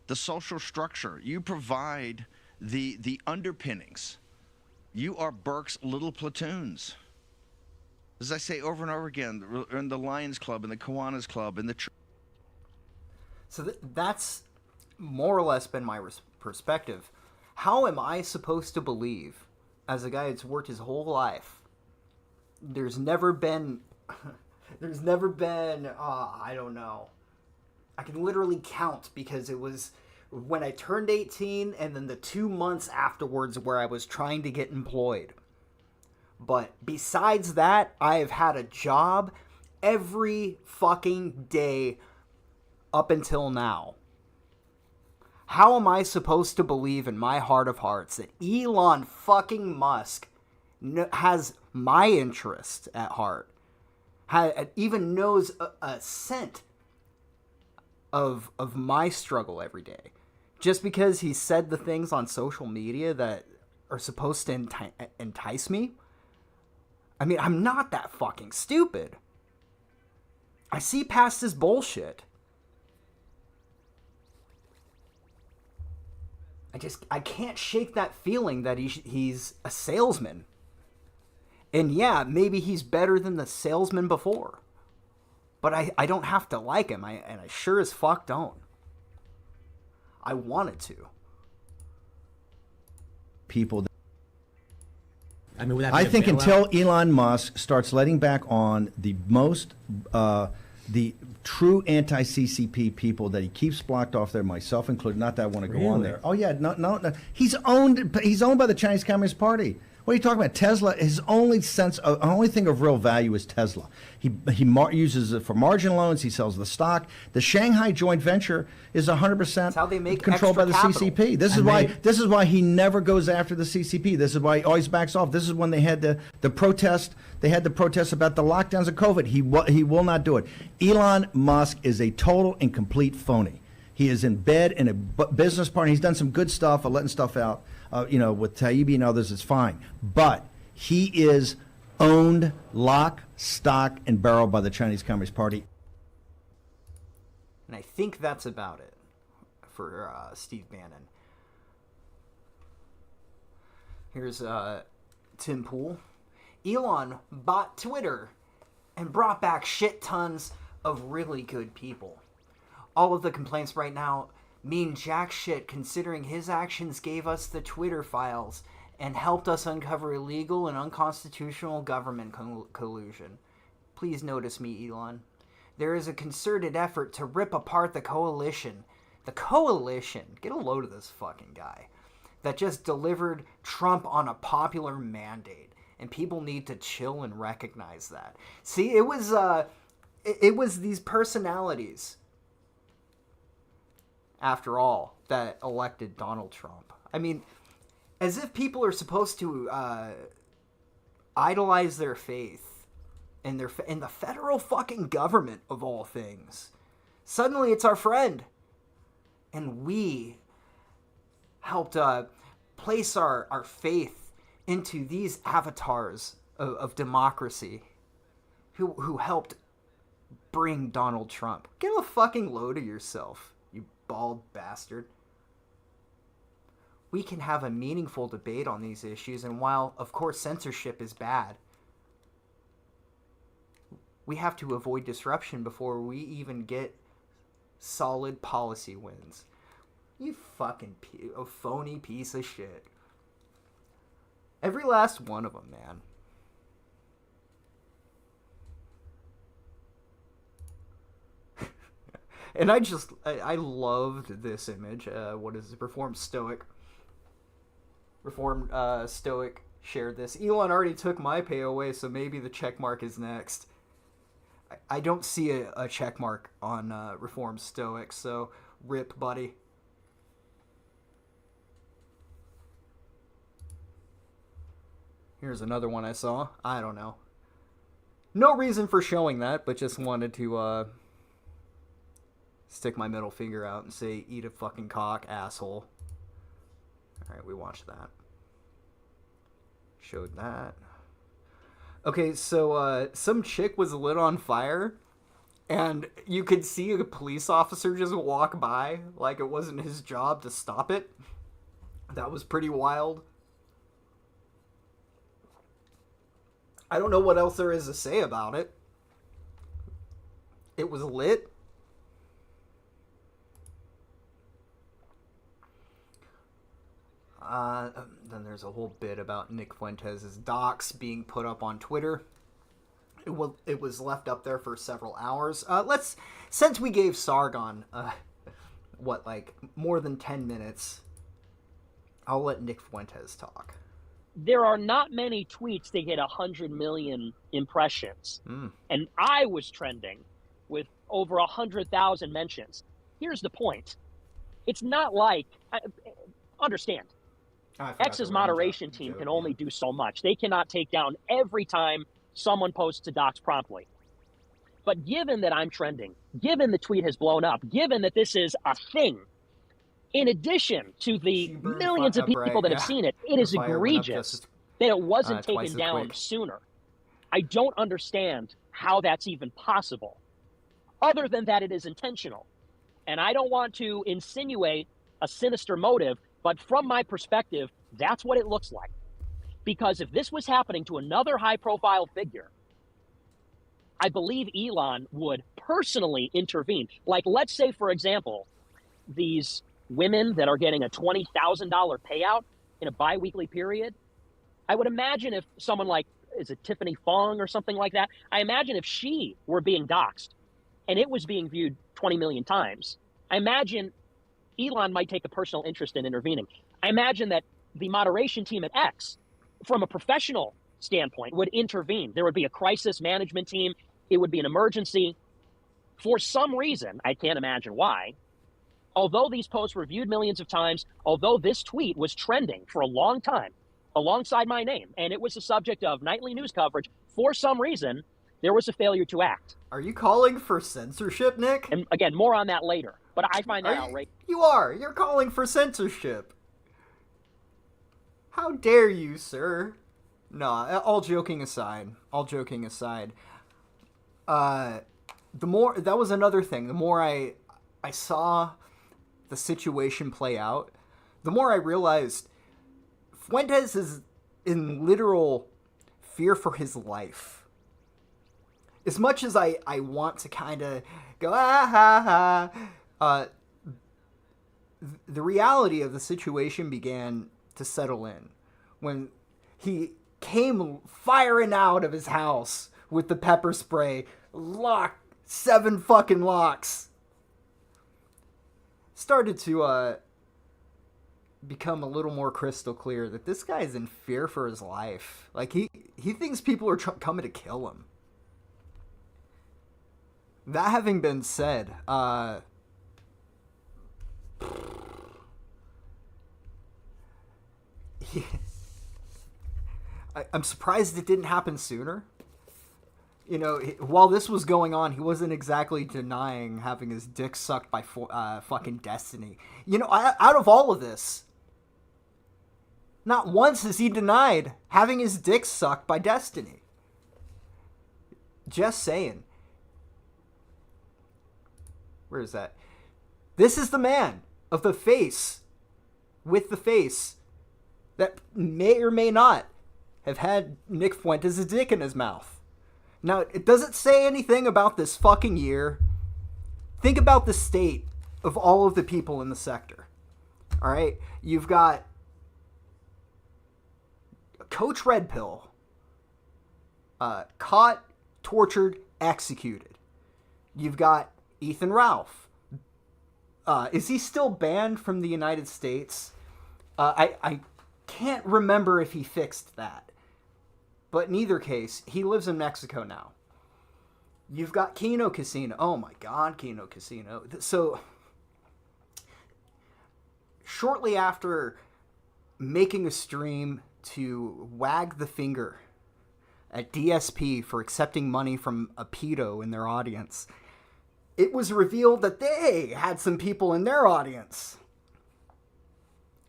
the social structure. You provide the underpinnings. You are Burke's little platoons. As I say over and over again, in the Lions Club, in the Kiwanis Club, in the... So that's more or less been my perspective. How am I supposed to believe, as a guy that's worked his whole life, there's never been, I don't know. I can literally count, because it was when I turned 18 and then the 2 months afterwards where I was trying to get employed. But besides that, I have had a job every fucking day up until now. How am I supposed to believe in my heart of hearts that Elon fucking Musk has my interest at heart? Even knows a cent of my struggle every day, just because he said the things on social media that are supposed to entice me? I mean, I'm not that fucking stupid. I see past his bullshit. I can't shake that feeling that he's a salesman. And yeah, maybe he's better than the salesman before. But I don't have to like him, and I sure as fuck don't. I wanted to. People. I mean, would that be I a think bailout? until Elon Musk starts letting back on the true anti-CCP people that he keeps blocked off there, myself included. Not that I want to go on Really? there. Oh yeah, no. He's owned by the Chinese Communist Party. What are you talking about? Tesla, his only thing of real value is Tesla. He uses it for margin loans. He sells the stock. The Shanghai joint venture is 100% how they make controlled by the extra capital. CCP. This is why he never goes after the CCP. This is why he always backs off. This is when they had the protest. They had the protest about the lockdowns of COVID. He will not do it. Elon Musk is a total and complete phony. He is in bed in a business partner. He's done some good stuff, letting stuff out. With Taibbi and others, it's fine. But he is owned lock, stock, and barrel by the Chinese Communist Party. And I think that's about it for Steve Bannon. Here's Tim Pool. Elon bought Twitter and brought back shit tons of really good people. All of the complaints right now mean jack shit, considering his actions gave us the Twitter files and helped us uncover illegal and unconstitutional government collusion. Please notice me, Elon. There is a concerted effort to rip apart the coalition. The coalition, get a load of this fucking guy, that just delivered Trump on a popular mandate. And people need to chill and recognize that. See, it was these personalities, after all, that elected Donald Trump. I mean, as if people are supposed to idolize their faith in the federal fucking government, of all things. Suddenly it's our friend. And we helped place our faith into these avatars of democracy who helped bring Donald Trump. Get a fucking load of yourself, you bald bastard. We can have a meaningful debate on these issues, and while, of course, censorship is bad, we have to avoid disruption before we even get solid policy wins. You fucking phony piece of shit. Every last one of them, man. And I loved this image. What is it? Reformed Stoic shared this. Elon already took my pay away, so maybe the check mark is next. I don't see a check mark on Reformed Stoic, so rip, buddy. Here's another one I saw. I don't know. No reason for showing that, but just wanted to stick my middle finger out and say, eat a fucking cock, asshole. Alright, we watched that. Showed that. Okay, so some chick was lit on fire, and you could see a police officer just walk by like it wasn't his job to stop it. That was pretty wild. I don't know what else there is to say about it. It was lit. Then there's a whole bit about Nick Fuentes' docs being put up on Twitter. It was left up there for several hours. Since we gave Sargon, more than 10 minutes, I'll let Nick Fuentes talk. There are not many tweets that get 100 million impressions. And I was trending with over 100,000 mentions. Here's the point. It's not like understand. X's moderation team can only do so much. They cannot take down every time someone posts a dox promptly. But given that I'm trending, given the tweet has blown up, given that this is a thing, in addition to the millions of people that have seen it, it is egregious that it wasn't taken down sooner. I don't understand how that's even possible, other than that it is intentional. And I don't want to insinuate a sinister motive, but from my perspective, that's what it looks like. Because if this was happening to another high-profile figure, I believe Elon would personally intervene. Like, let's say, for example, these women that are getting a $20,000 payout in a bi-weekly period, I would imagine if someone like, is it Tiffany Fong or something like that? I imagine if she were being doxxed and it was being viewed 20 million times, I imagine Elon might take a personal interest in intervening. I imagine that the moderation team at X, from a professional standpoint, would intervene. There would be a crisis management team. It would be an emergency. For some reason, I can't imagine why, although these posts were viewed millions of times, although this tweet was trending for a long time alongside my name, and it was the subject of nightly news coverage, for some reason, there was a failure to act. Are you calling for censorship, Nick? And again, more on that later. But I find that outrageous. You are. You're calling for censorship. How dare you, sir? No, all joking aside. That was another thing. The more I saw the situation play out, the more I realized Fuentes is in literal fear for his life. As much as I want to kind of go, the reality of the situation began to settle in when he came firing out of his house with the pepper spray, 7 fucking locks. Started to become a little more crystal clear that this guy's in fear for his life. Like, he thinks people are coming to kill him. That having been said, I'm surprised it didn't happen sooner. You know, while this was going on, he wasn't exactly denying having his dick sucked by fucking Destiny. You know, out of all of this, not once has he denied having his dick sucked by Destiny. Just saying. Where is that? This is the man of the face, with the face, that may or may not have had Nick Fuentes' dick in his mouth. Now, it doesn't say anything about this fucking year. Think about the state of all of the people in the sector. All right? You've got Coach Red Pill, caught, tortured, executed. You've got Ethan Ralph. Is he still banned from the United States? I can't remember if he fixed that. But in either case, he lives in Mexico now. You've got Kino Casino. Oh my God, Kino Casino. So, shortly after making a stream to wag the finger at DSP for accepting money from a pedo in their audience, it was revealed that they had some people in their audience.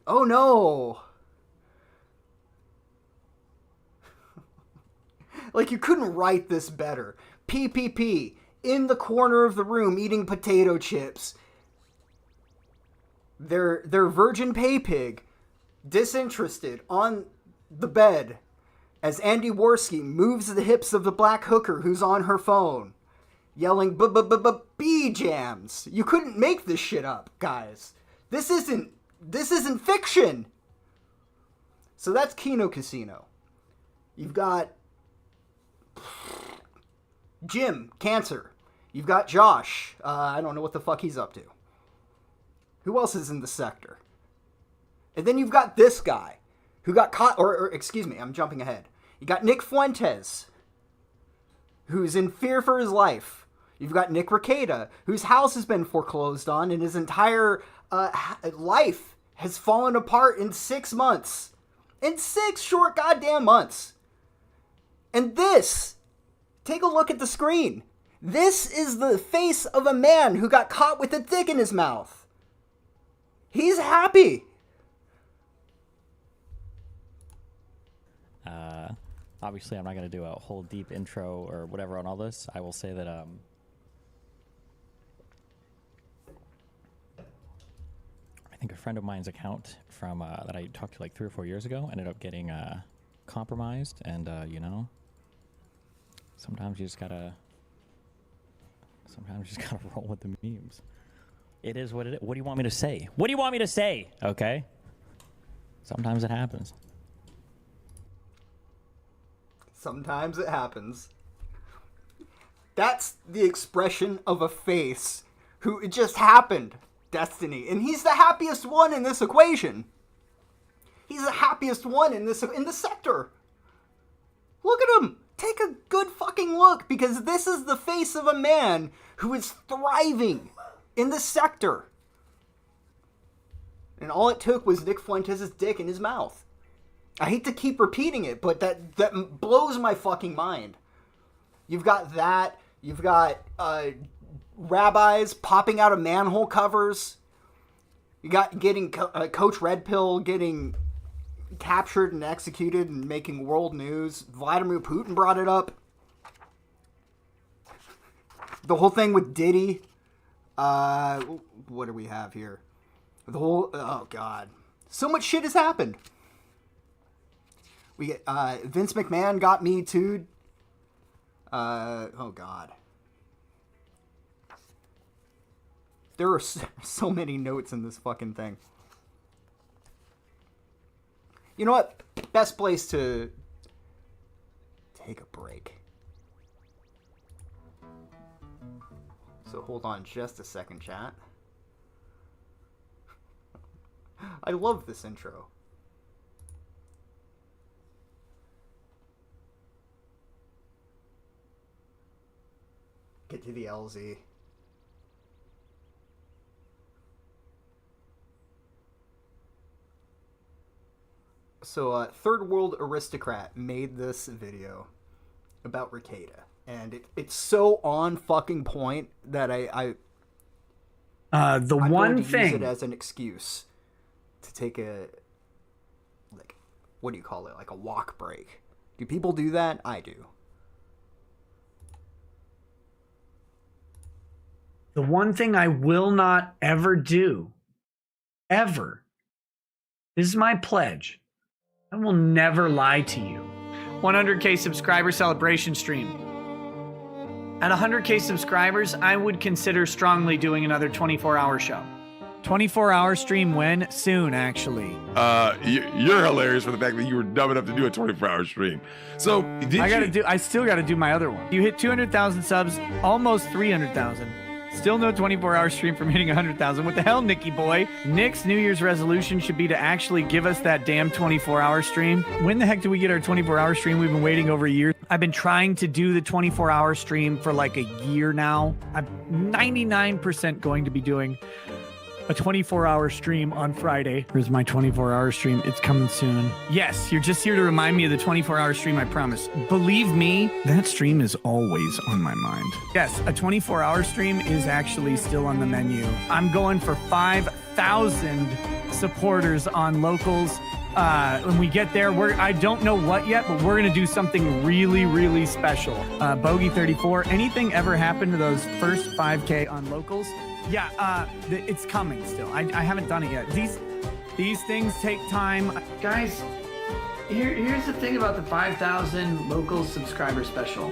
Oh no. Like, you couldn't write this better. PPP, in the corner of the room eating potato chips. Their virgin pay pig, disinterested, on the bed as Andy Worski moves the hips of the black hooker who's on her phone, yelling B-jams. You couldn't make this shit up, guys. This isn't fiction. So that's Kino Casino. You've got Jim, Cancer. You've got Josh. I don't know what the fuck he's up to. Who else is in the sector? And then you've got this guy who got caught, or excuse me, I'm jumping ahead. You got Nick Fuentes, who's in fear for his life. You've got Nick Rekieta, whose house has been foreclosed on and his entire life has fallen apart in 6 months. In 6 short goddamn months. And this, take a look at the screen. This is the face of a man who got caught with a dick in his mouth. He's happy. Obviously, I'm not going to do a whole deep intro or whatever on all this. I will say that I think a friend of mine's account from that I talked to like 3 or 4 years ago ended up getting compromised, and you know, sometimes you just gotta roll with the memes. It is what it is. What do you want me to say? What do you want me to say? Okay. Sometimes it happens. Sometimes it happens. That's the expression of a face who it just happened. Destiny. And he's the happiest one in this equation. He's the happiest one in the sector. Look at him. Take a good fucking look, because this is the face of a man who is thriving in the sector. And all it took was Nick Fuentes' dick in his mouth. I hate to keep repeating it, but that blows my fucking mind. You've got that. You've got rabbis popping out of manhole covers. You got getting Coach Red Pill getting captured and executed and making world news. Vladimir Putin brought it up. The whole thing with Diddy. What do we have here? The whole... Oh, God. So much shit has happened. We get Vince McMahon got Me Too'd. Oh, God. There are so many notes in this fucking thing. You know what? Best place to take a break. So hold on just a second, chat. I love this intro. Get to the LZ. So, Third World Aristocrat made this video about Rekieta, and it's so on fucking point that I'm one going to thing use it as an excuse to take a, like, what do you call it? Like a walk break. Do people do that? I do. The one thing I will not ever do, ever, this is my pledge. I will never lie to you. 100K subscriber celebration stream. At 100K subscribers, I would consider strongly doing another 24-hour show. 24-hour stream when? Soon, actually. You're hilarious for the fact that you were dumb enough to do a 24-hour stream. So, I still got to do my other one. You hit 200,000 subs, almost 300,000. Still no 24-hour stream from hitting 100,000. What the hell, Nicky boy? Nick's New Year's resolution should be to actually give us that damn 24-hour stream. When the heck do we get our 24-hour stream? We've been waiting over a year. I've been trying to do the 24-hour stream for like a year now. I'm 99% going to be doing a 24-hour stream on Friday. Here's my 24-hour stream. It's coming soon. Yes, you're just here to remind me of the 24-hour stream, I promise. Believe me, that stream is always on my mind. Yes, a 24-hour stream is actually still on the menu. I'm going for 5,000 supporters on Locals. When we get there, I don't know what yet, but we're going to do something really, really special. Bogey 34, anything ever happened to those first 5K on Locals? Yeah, it's coming still. I haven't done it yet. These things take time. Guys, here's the thing about the 5,000 local subscriber special.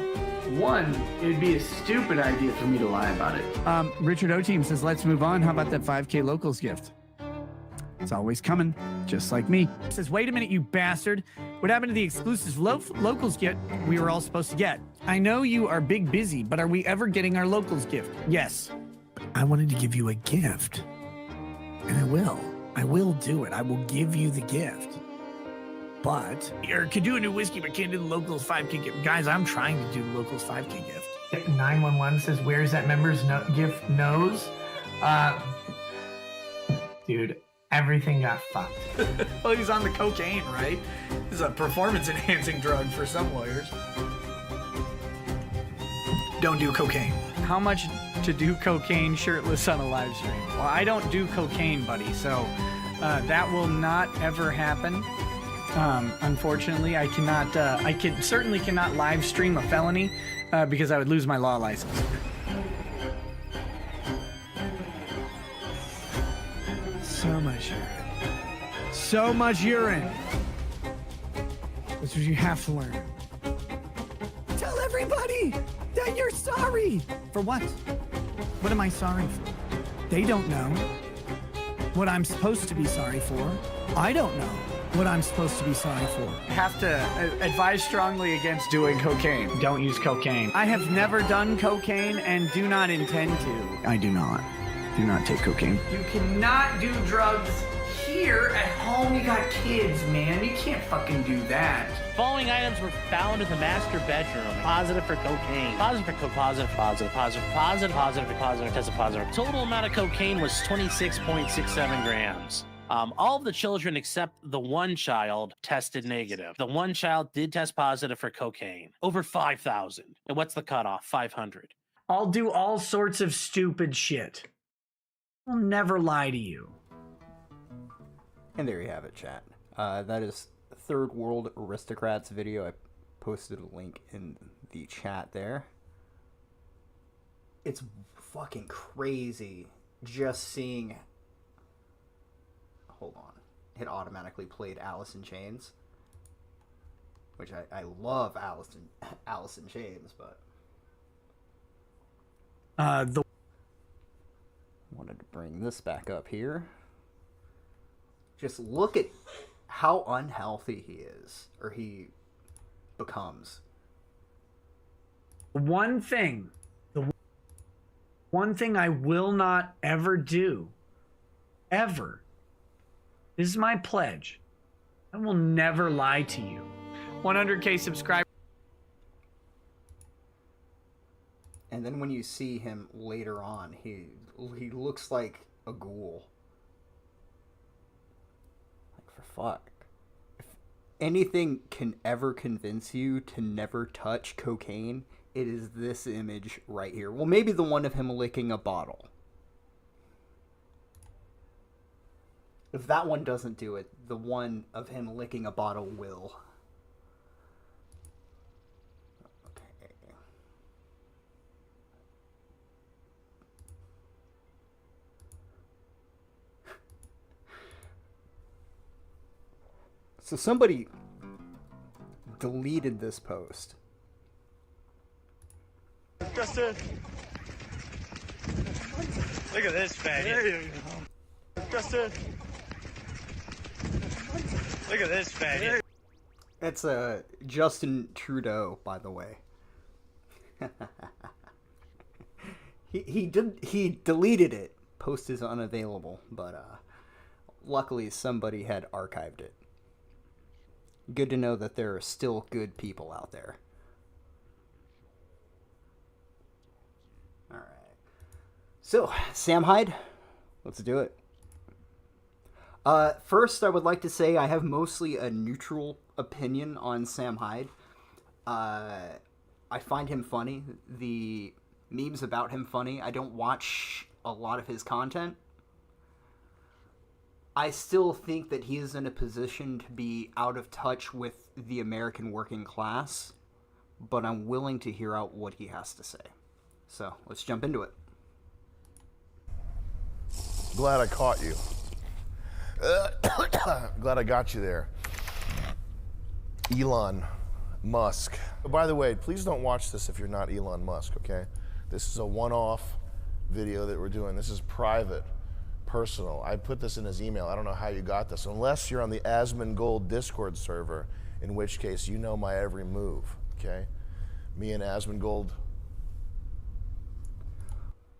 One, it'd be a stupid idea for me to lie about it. Richard O-Team says, let's move on. How about that 5K locals gift? It's always coming, just like me. He says, wait a minute, you bastard. What happened to the exclusive locals gift we were all supposed to get? I know you are big busy, but are we ever getting our locals gift? Yes. I wanted to give you a gift, and I will do it. I will give you the gift. but or could do a new whiskey, but can't do the locals 5K gift. Guys, I'm trying to do the locals 5K gift. 911 says, "Where's that member's gift nose?" Dude, everything got fucked. Well, he's on the cocaine, right? This is a performance-enhancing drug for some lawyers. Don't do cocaine. How much to do cocaine shirtless on a live stream? Well, I don't do cocaine, buddy, so that will not ever happen. Unfortunately, I cannot. Certainly cannot live stream a felony because I would lose my law license. So much urine. So much urine. That's what you have to learn. Tell everybody that you're sorry. For what? What am I sorry for? They don't know what I'm supposed to be sorry for. I don't know what I'm supposed to be sorry for. I have to advise strongly against doing cocaine. Don't use cocaine. I have never done cocaine and do not intend to. I do not. Do not take cocaine. You cannot do drugs here at home. You got kids, man. You can't fucking do that. Following items were found in the master bedroom. Positive for cocaine. Positive for positive, positive, positive, positive, positive, positive, tested positive. Total amount of cocaine was 26.67 grams. All of the children except the one child tested negative. The one child did test positive for cocaine. Over 5,000. And what's the cutoff? 500. I'll do all sorts of stupid shit. I'll never lie to you. And there you have it, chat. That is Third World Aristocrats video. I posted a link in the chat there. It's fucking crazy just seeing... Hold on. It automatically played Alice in Chains. Which I love Alice in Chains, but... Wanted to bring this back up here. Just look at how unhealthy he is, or he becomes. The one thing I will not ever do, ever, this is my pledge. I will never lie to you. 100K subscribers. And then when you see him later on, he looks like a ghoul. Like, for fuck. If anything can ever convince you to never touch cocaine, it is this image right here. Well, maybe the one of him licking a bottle. If that one doesn't do it, the one of him licking a bottle will. So somebody deleted this post. Justin! Look at this faggot. There you go. Justin! Look at this faggot. That's Justin Trudeau, by the way. he deleted it. Post is unavailable, but luckily somebody had archived it. Good to know that there are still good people out there. Alright. So, Sam Hyde, let's do it. First, I would like to say I have mostly a neutral opinion on Sam Hyde. I find him funny. The memes about him funny. I don't watch a lot of his content. I still think that he is in a position to be out of touch with the American working class, but I'm willing to hear out what he has to say. So, let's jump into it. Glad I caught you. Glad I got you there. Elon Musk. By the way, please don't watch this if you're not Elon Musk, okay? This is a one-off video that we're doing. This is private. Personal. I put this in his email. I don't know how you got this, unless you're on the Asmongold Discord server, in which case you know my every move, okay? Me and Asmongold.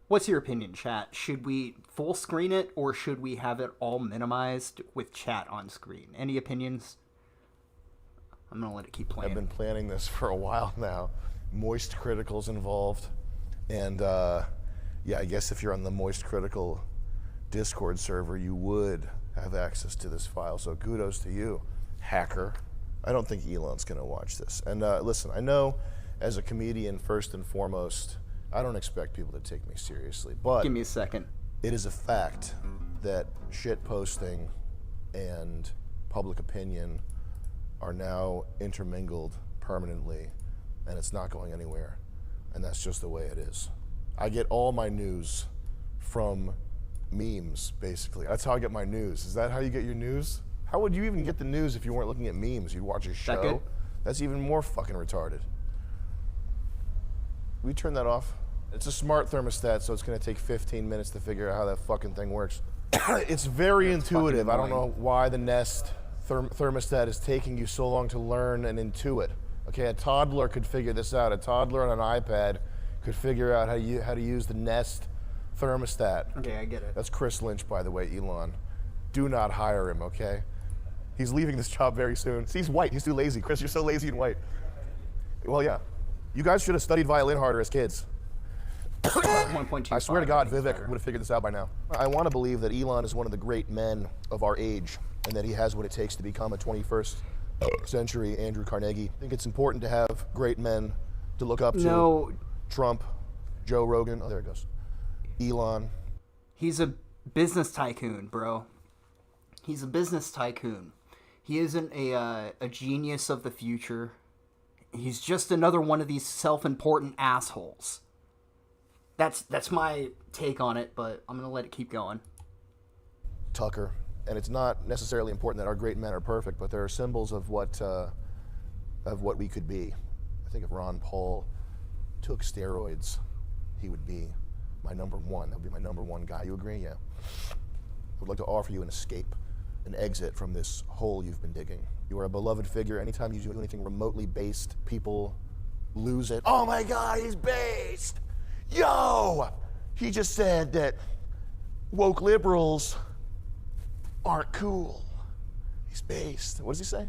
What's your opinion, chat? Should we full screen it, or should we have it all minimized with chat on screen? Any opinions? I'm gonna let it keep playing. I've been planning this for a while now. Moist Critical's involved. And yeah, I guess if you're on the Moist Critical Discord server, you would have access to this file. So kudos to you, hacker. I don't think Elon's gonna watch this. And listen, I know as a comedian, first and foremost, I don't expect people to take me seriously, but give me a second. It is a fact that shit posting and public opinion are now intermingled permanently, and it's not going anywhere. And that's just the way it is. I get all my news from memes, basically. That's how I get my news. Is that how you get your news? How would you even get the news if you weren't looking at memes? You'd watch a show? That good? That's even more fucking retarded. We turn that off? It's a smart thermostat, so it's gonna take 15 minutes to figure out how that fucking thing works. It's very intuitive. I don't know why the Nest thermostat is taking you so long to learn and intuit. Okay, a toddler could figure this out. A toddler on an iPad could figure out how to use the Nest thermostat. Okay, I get it. That's Chris Lynch, by the way, Elon. Do not hire him, okay? He's leaving this job very soon. See, he's white. He's too lazy. Chris, you're so lazy and white. Well, yeah. You guys should have studied violin harder as kids. 1.25. I swear to God, Vivek would have figured this out by now. I want to believe that Elon is one of the great men of our age and that he has what it takes to become a 21st century Andrew Carnegie. I think it's important to have great men to look up to. No. Trump, Joe Rogan, oh, there it goes. Elon. He's a business tycoon, bro. He's a business tycoon. He isn't a genius of the future. He's just another one of these self-important assholes. That's my take on it, but I'm gonna let it keep going. Tucker, and it's not necessarily important that our great men are perfect, but there are symbols of what we could be. I think if Ron Paul took steroids, he would be my number one. That would be my number one guy. You agree? Yeah. I would like to offer you an escape, an exit from this hole you've been digging. You are a beloved figure. Anytime you do anything remotely based, people lose it. Oh my God, he's based! Yo! He just said that woke liberals aren't cool. He's based. What does he say?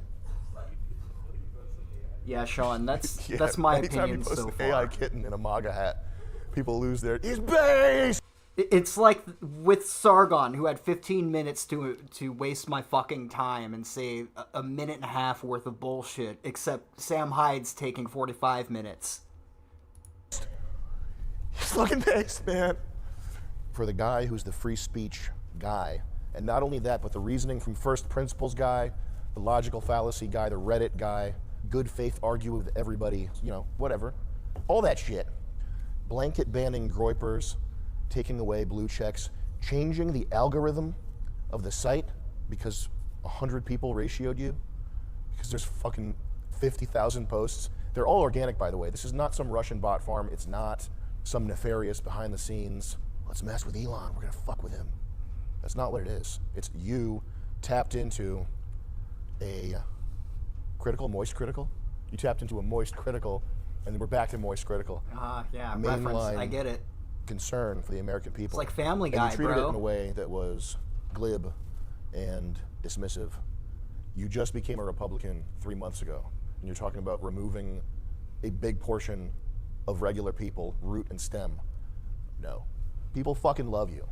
Yeah, Sean, that's Yeah, that's my anytime opinion you post so an far. AI kitten in a MAGA hat, people lose their. He's based. It's like with Sargon, who had 15 minutes to waste my fucking time and say a minute and a half worth of bullshit, except Sam Hyde's taking 45 minutes. He's fucking based, man. For the guy who's the free speech guy, and not only that, but the reasoning from first principles guy, the logical fallacy guy, the Reddit guy, good faith argue with everybody, you know, whatever. All that shit. Blanket banning groypers, taking away blue checks, changing the algorithm of the site because 100 people ratioed you, because there's fucking 50,000 posts. They're all organic, by the way. This is not some Russian bot farm. It's not some nefarious behind the scenes. Let's mess with Elon. We're gonna fuck with him. That's not what it is. It's you tapped into a moist critical. You tapped into a moist critical, and then we're back to moist critical. Yeah, reference. I get it. Concern for the American people. It's like Family and Guy, you treated bro. it in a way that was glib and dismissive. You just became a Republican 3 months ago, and you're talking about removing a big portion of regular people, root and stem. No. People fucking love you.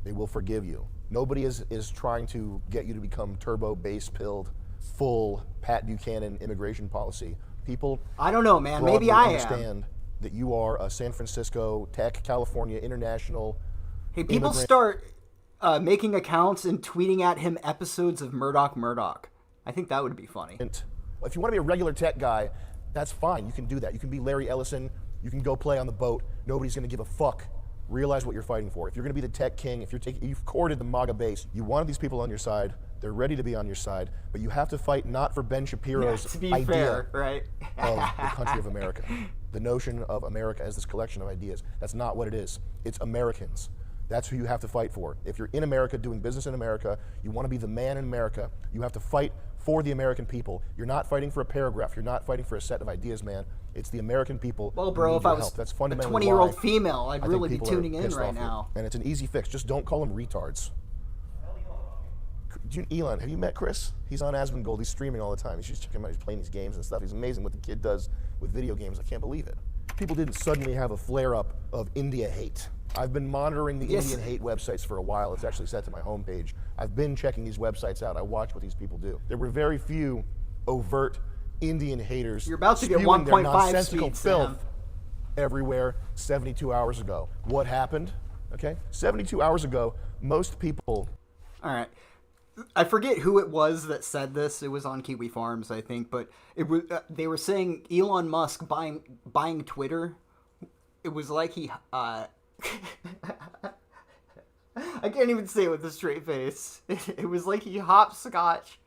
They will forgive you. Nobody is trying to get you to become turbo base pilled, full Pat Buchanan immigration policy. People I don't know, man. broadly Maybe I understand that you are a San Francisco, Tech, California, international. Hey, people start making accounts and tweeting at him episodes of Murdoch. I think that would be funny. If you want to be a regular tech guy, that's fine. You can do that. You can be Larry Ellison. You can go play on the boat. Nobody's going to give a fuck. Realize what you're fighting for. If you're going to be the tech king, if you've courted the MAGA base, you wanted these people on your side. They're ready to be on your side, but you have to fight not for Ben Shapiro's to be idea fair, right? of the country of America. The notion of America as this collection of ideas. That's not what it is. It's Americans. That's who you have to fight for. If you're in America, doing business in America, you want to be the man in America, you have to fight for the American people. You're not fighting for a paragraph. You're not fighting for a set of ideas, man. It's the American people. Well, bro, who need if I your was help. That's a fundamentally 20-year-old why female, I'd I think really be people are tuning in pissed right off you. now. And it's an easy fix. Just don't call them retards. Elon, have you met Chris? He's on Asmongold. He's streaming all the time. You should check him out. He's playing these games and stuff. He's amazing what the kid does with video games. I can't believe it. People didn't suddenly have a flare-up of India hate. I've been monitoring the Indian hate websites for a while. It's actually set to my homepage. I've been checking these websites out. I watch what these people do. There were very few overt Indian haters. You're about to get spewing their 1.5 nonsensical speed, filth Sam. everywhere 72 hours ago. What happened? Okay, 72 hours ago, most people. All right. I forget who it was that said this. It was on Kiwi Farms, I think, but it was they were saying Elon Musk buying Twitter. It was like he I can't even say it with a straight face. It was like he hopscotch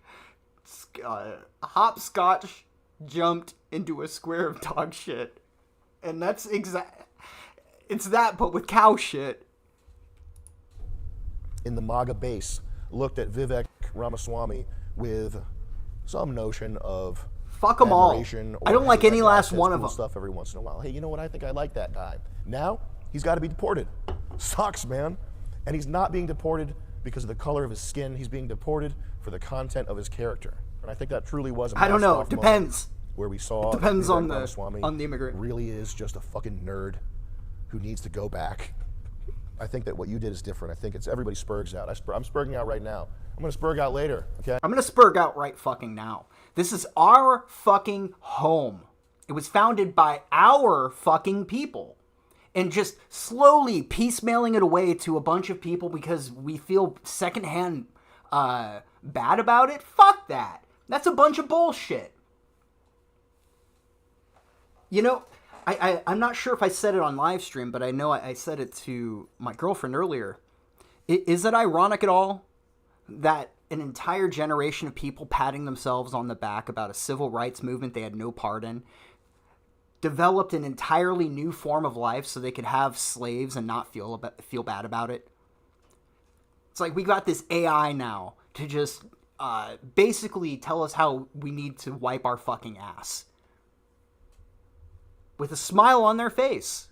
jumped into a square of dog shit. And that's it's that, but with cow shit. In the MAGA base, looked at Vivek Ramaswamy with some notion of fuck them all. I don't like any last one of them. Stuff every once in a while. Hey, you know what? I think I like that guy. Now he's got to be deported. Sucks, man. And he's not being deported because of the color of his skin. He's being deported for the content of his character. And I think that truly was a I don't know. Depends. Where we saw depends on Ramaswamy the immigrant. Really is just a fucking nerd who needs to go back. I think that what you did is different. I think it's everybody spurgs out. I'm spurging out right now. I'm going to spurg out later, okay? I'm going to spurg out right fucking now. This is our fucking home. It was founded by our fucking people. And just slowly piecemealing it away to a bunch of people because we feel secondhand bad about it? Fuck that. That's a bunch of bullshit. You know, I'm not sure if I said it on live stream, but I know I said it to my girlfriend earlier. Is it ironic at all that an entire generation of people patting themselves on the back about a civil rights movement they had no part in developed an entirely new form of life so they could have slaves and not feel bad about it? It's like we got this AI now to just basically tell us how we need to wipe our fucking ass. With a smile on their face.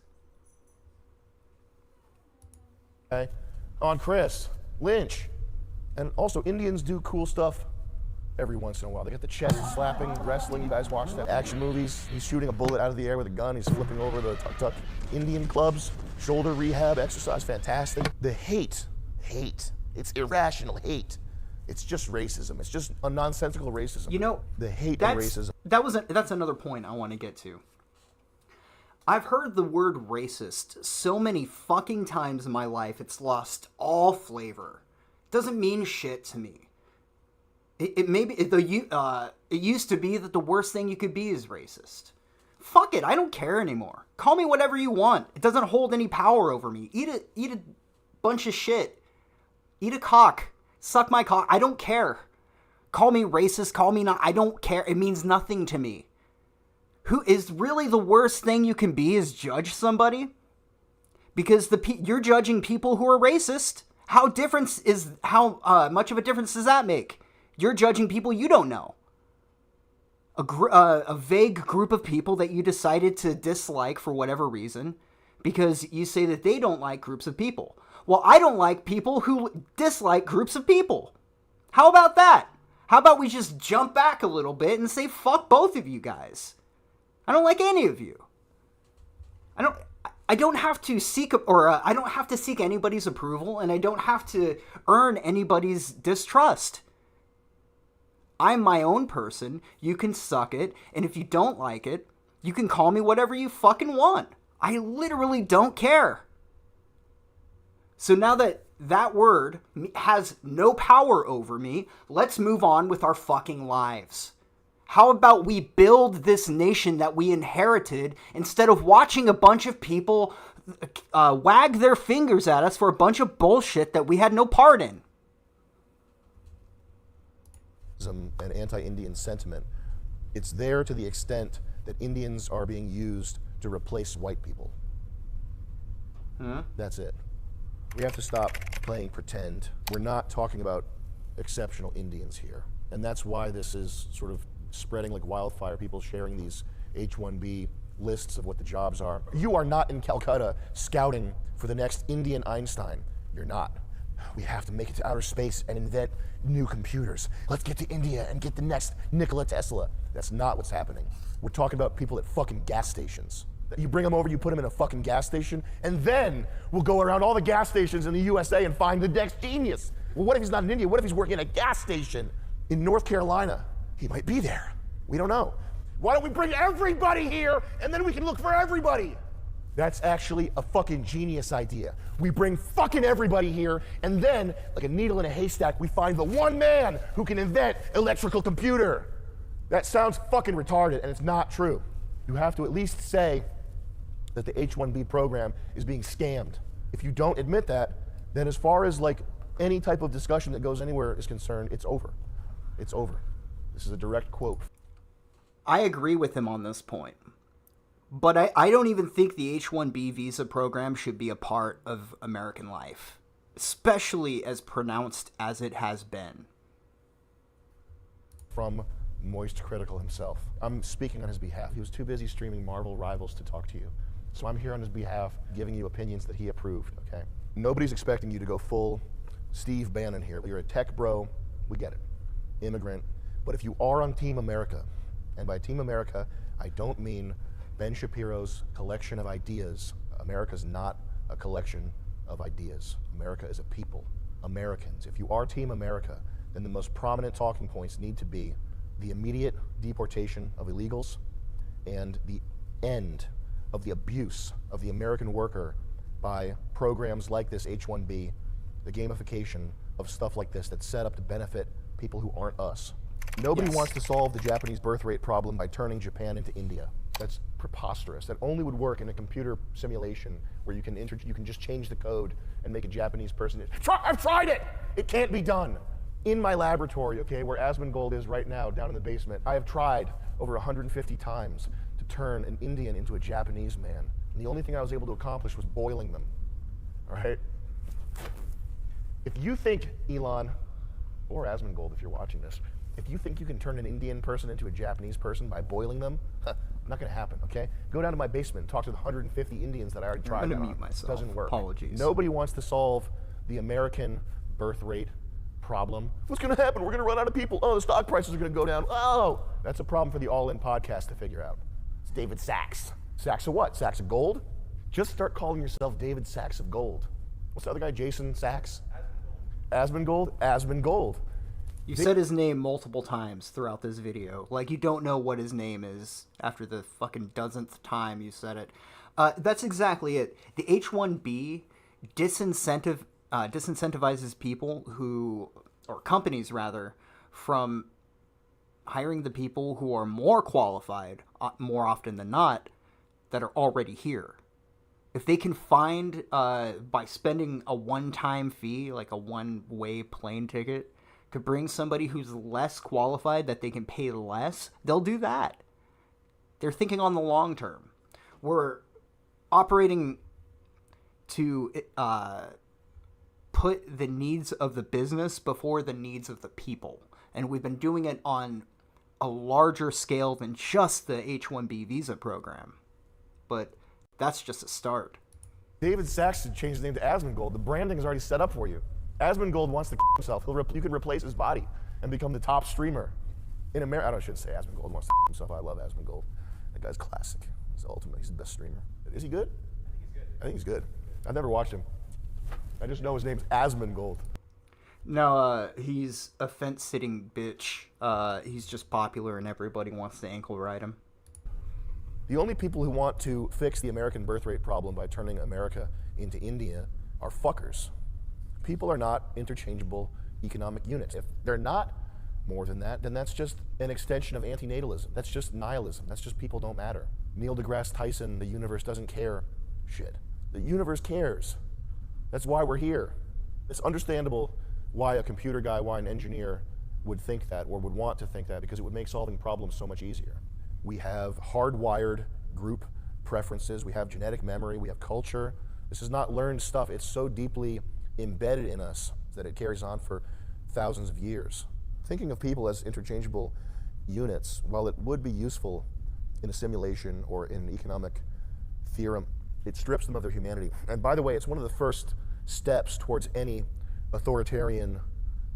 Okay. On Chris Lynch. And also, Indians do cool stuff every once in a while. They got the chest slapping, wrestling. You guys watch that? Action movies. He's shooting a bullet out of the air with a gun. He's flipping over the tuk-tuk. Indian clubs, shoulder rehab, exercise, fantastic. The hate. It's irrational hate. It's just racism. It's just a nonsensical racism. You know, the hate and racism. That's another point I want to get to. I've heard the word racist so many fucking times in my life, it's lost all flavor. It doesn't mean shit to me. It used to be that the worst thing you could be is racist. Fuck it, I don't care anymore. Call me whatever you want. It doesn't hold any power over me. Eat a bunch of shit. Eat a cock. Suck my cock. I don't care. Call me racist, call me not. I don't care. It means nothing to me. Who is really the worst thing you can be is judge somebody? Because you're judging people who are racist. How much of a difference does that make? You're judging people you don't know. A vague group of people that you decided to dislike for whatever reason because you say that they don't like groups of people. Well, I don't like people who dislike groups of people. How about that? How about we just jump back a little bit and say fuck both of you guys? I don't like any of you. I don't have to seek I don't have to seek anybody's approval, and I don't have to earn anybody's distrust. I'm my own person. You can suck it, and if you don't like it, you can call me whatever you fucking want. I literally don't care. So now that word has no power over me, let's move on with our fucking lives. How about we build this nation that we inherited instead of watching a bunch of people wag their fingers at us for a bunch of bullshit that we had no part in? An anti-Indian sentiment. It's there to the extent that Indians are being used to replace white people. That's it. We have to stop playing pretend. We're not talking about exceptional Indians here. And that's why this is sort of spreading like wildfire, people sharing these H-1B lists of what the jobs are. You are not in Calcutta scouting for the next Indian Einstein. You're not. We have to make it to outer space and invent new computers. Let's get to India and get the next Nikola Tesla. That's not what's happening. We're talking about people at fucking gas stations. You bring them over, you put them in a fucking gas station, and then we'll go around all the gas stations in the USA and find the next genius. Well, what if he's not in India? What if he's working at a gas station in North Carolina? He might be there. We don't know. Why don't we bring everybody here, and then we can look for everybody? That's actually a fucking genius idea. We bring fucking everybody here, and then, like a needle in a haystack, we find the one man who can invent electrical computer. That sounds fucking retarded, and it's not true. You have to at least say that the H-1B program is being scammed. If you don't admit that, then as far as like any type of discussion that goes anywhere is concerned, it's over. It's over. This is a direct quote. I agree with him on this point. But I don't even think the H-1B visa program should be a part of American life, especially as pronounced as it has been. From Moist Critical himself. I'm speaking on his behalf. He was too busy streaming Marvel Rivals to talk to you. So I'm here on his behalf, giving you opinions that he approved, okay? Nobody's expecting you to go full Steve Bannon here. You're a tech bro, we get it. Immigrant. But if you are on Team America, and by Team America, I don't mean Ben Shapiro's collection of ideas. America's not a collection of ideas. America is a people. Americans. If you are Team America, then the most prominent talking points need to be the immediate deportation of illegals and the end of the abuse of the American worker by programs like this H-1B, the gamification of stuff like this that's set up to benefit people who aren't us. Nobody wants to solve the Japanese birth rate problem by turning Japan into India. That's preposterous. That only would work in a computer simulation where you can just change the code and make a Japanese person. I've tried it! It can't be done. In my laboratory, okay, where Asmongold is right now, down in the basement, I have tried over 150 times to turn an Indian into a Japanese man. And the only thing I was able to accomplish was boiling them, all right? If you think, Elon, or Asmongold if you're watching this, if you think you can turn an Indian person into a Japanese person by boiling them, not gonna happen, okay? Go down to my basement and talk to the 150 Indians that I already tried. I'm gonna mute myself. Doesn't work. Apologies. Nobody wants to solve the American birth rate problem. What's gonna happen? We're gonna run out of people. Oh, the stock prices are gonna go down. Oh, that's a problem for the All In podcast to figure out. It's David Sachs. Sachs of what? Sachs of gold? Just start calling yourself David Sachs of gold. What's the other guy? Jason Sachs? Asmongold? Asmongold. You said his name multiple times throughout this video. Like you don't know what his name is after the fucking dozenth time you said it. That's exactly it. The H-1B disincentivizes people who, or companies rather, from hiring the people who are more qualified, more often than not, that are already here. If they can find, by spending a one-time fee, like a one-way plane ticket, could bring somebody who's less qualified that they can pay less, they'll do that. They're thinking on the long term. We're operating to put the needs of the business before the needs of the people. And we've been doing it on a larger scale than just the H-1B visa program. But that's just a start. David Sachs should change his name to Asmongold. The branding is already set up for you. Asmongold wants to himself. You can replace his body and become the top streamer in America. I shouldn't say Asmongold wants to himself. I love Asmongold. That guy's classic. He's ultimate. He's the best streamer. Is he good? I think he's good. I've never watched him. I just know his name's Asmongold. No, he's a fence-sitting bitch. He's just popular and everybody wants to ankle ride him. The only people who want to fix the American birth rate problem by turning America into India are fuckers. People are not interchangeable economic units. If they're not more than that, then that's just an extension of antinatalism. That's just nihilism. That's just people don't matter. Neil deGrasse Tyson, the universe doesn't care. Shit. The universe cares. That's why we're here. It's understandable why a computer guy, why an engineer would think that or would want to think that, because it would make solving problems so much easier. We have hardwired group preferences. We have genetic memory. We have culture. This is not learned stuff. It's so deeply embedded in us that it carries on for thousands of years. Thinking of people as interchangeable units, while it would be useful in a simulation or in an economic theorem, it strips them of their humanity. And by the way, it's one of the first steps towards any authoritarian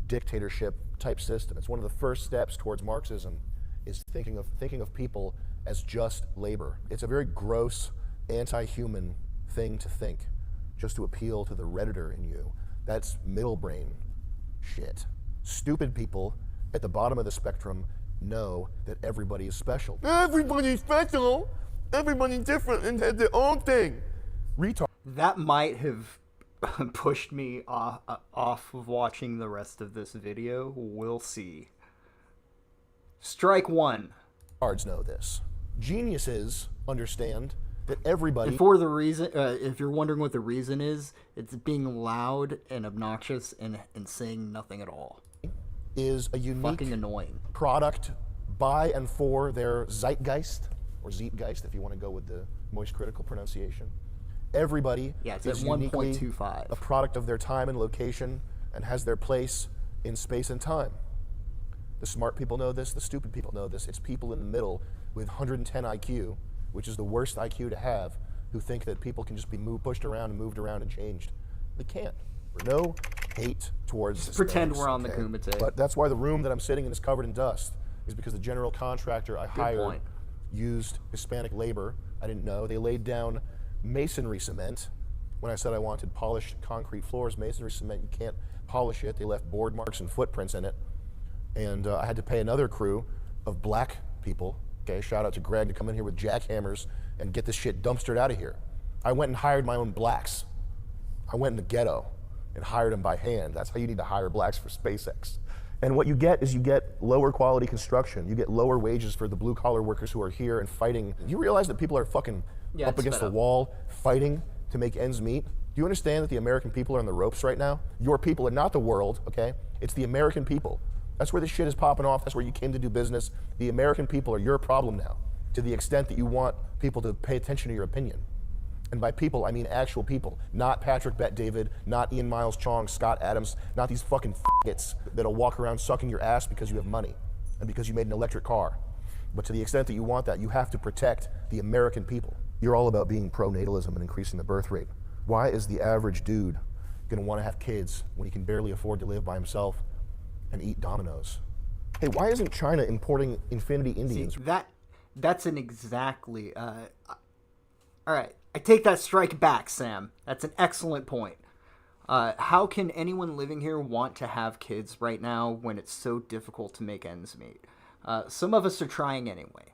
dictatorship type system. It's one of the first steps towards Marxism, is thinking of people as just labor. It's a very gross, anti-human thing to think, just to appeal to the Redditor in you. That's middle brain shit. Stupid people at the bottom of the spectrum know that everybody is special. Everybody's special. Everybody's different and has their own thing. Retard. That might have pushed me off of watching the rest of this video. We'll see. Strike one. Retards know this. Geniuses understand that everybody... And for the reason, if you're wondering what the reason is, it's being loud and obnoxious and saying nothing at all. Is a unique fucking annoying product by and for their zeitgeist, or Zeitgeist if you want to go with the moist critical pronunciation. Everybody it's is at uniquely 1.25. a product of their time and location and has their place in space and time. The smart people know this, the stupid people know this. It's people in the middle with 110 IQ, which is the worst IQ to have, who think that people can just be pushed around and moved around and changed. They can't. No hate towards just pretend Hispanics, we're on okay? the Kumite. But that's why the room that I'm sitting in is covered in dust, is because the general contractor I hired used Hispanic labor. I didn't know. They laid down masonry cement. When I said I wanted polished concrete floors, masonry cement, you can't polish it. They left board marks and footprints in it. And I had to pay another crew of black people, okay, shout out to Greg, to come in here with jackhammers and get this shit dumpstered out of here. I went and hired my own blacks. I went in the ghetto and hired them by hand. That's how you need to hire blacks for SpaceX. And what you get is you get lower quality construction. You get lower wages for the blue collar workers who are here and fighting. You realize that people are fucking up against the wall fighting to make ends meet? Do you understand that the American people are on the ropes right now? Your people are not the world, okay? It's the American people. That's where this shit is popping off. That's where you came to do business. The American people are your problem now, to the extent that you want people to pay attention to your opinion. And by people, I mean actual people, not Patrick Bet-David, not Ian Miles Chong, Scott Adams, not these fucking f***its that'll walk around sucking your ass because you have money and because you made an electric car. But to the extent that you want that, you have to protect the American people. You're all about being pro-natalism and increasing the birth rate. Why is the average dude gonna wanna have kids when he can barely afford to live by himself and eat Domino's? Hey, why isn't China importing Infinity Indians? See, that's an exactly... all right. I take that strike back, Sam. That's an excellent point. How can anyone living here want to have kids right now when it's so difficult to make ends meet? Some of us are trying anyway.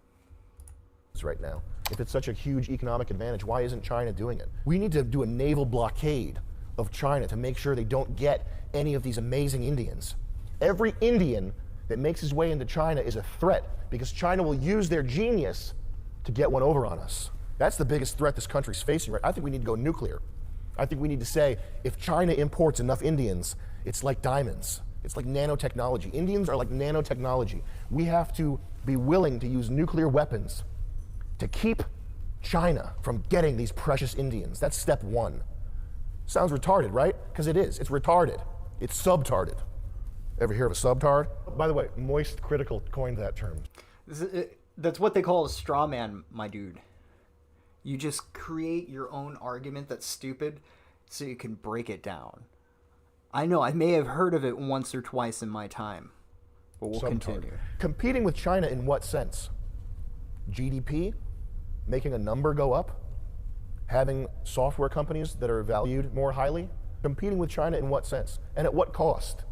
Right now, if it's such a huge economic advantage, why isn't China doing it? We need to do a naval blockade of China to make sure they don't get any of these amazing Indians. Every Indian that makes his way into China is a threat because China will use their genius to get one over on us. That's the biggest threat this country's facing right now. I think we need to go nuclear. I think we need to say, if China imports enough Indians, it's like diamonds. It's like nanotechnology. Indians are like nanotechnology. We have to be willing to use nuclear weapons to keep China from getting these precious Indians. That's step one. Sounds retarded, right? Because it is. It's retarded. It's subtarded. Ever hear of a subtard? By the way, Moist Critical coined that term. That's what they call a straw man, my dude. You just create your own argument that's stupid so you can break it down. I know, I may have heard of it once or twice in my time, but we'll continue. Competing with China in what sense? GDP? Making a number go up? Having software companies that are valued more highly? Competing with China in what sense? And at what cost?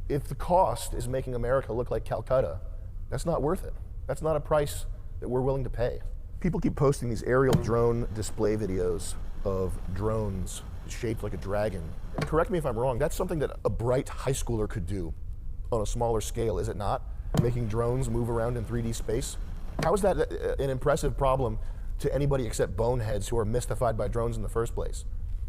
If the cost is making America look like Calcutta, that's not worth it. That's not a price that we're willing to pay. People keep posting these aerial drone display videos of drones shaped like a dragon. Correct me if I'm wrong, that's something that a bright high schooler could do on a smaller scale, is it not? Making drones move around in 3D space? How is that an impressive problem to anybody except boneheads who are mystified by drones in the first place?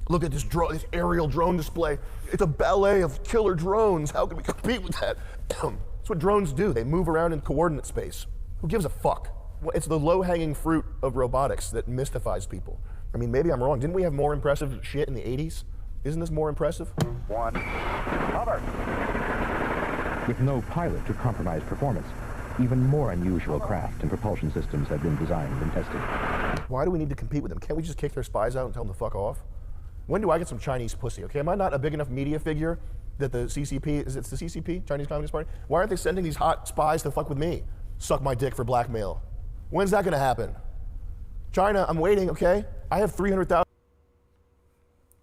Look at this aerial drone display. It's a ballet of killer drones. How can we compete with that? That's what drones do. They move around in coordinate space. Who gives a fuck? It's the low-hanging fruit of robotics that mystifies people. I mean, maybe I'm wrong. Didn't we have more impressive shit in the 80s? Isn't this more impressive? One, cover. With no pilot to compromise performance, even more unusual craft and propulsion systems have been designed and tested. Why do we need to compete with them? Can't we just kick their spies out and tell them to fuck off? When do I get some Chinese pussy, okay? Am I not a big enough media figure that the CCP, is it the CCP, Chinese Communist Party? Why aren't they sending these hot spies to fuck with me? Suck my dick for blackmail. When's that gonna happen? China, I'm waiting, okay? I have 300,000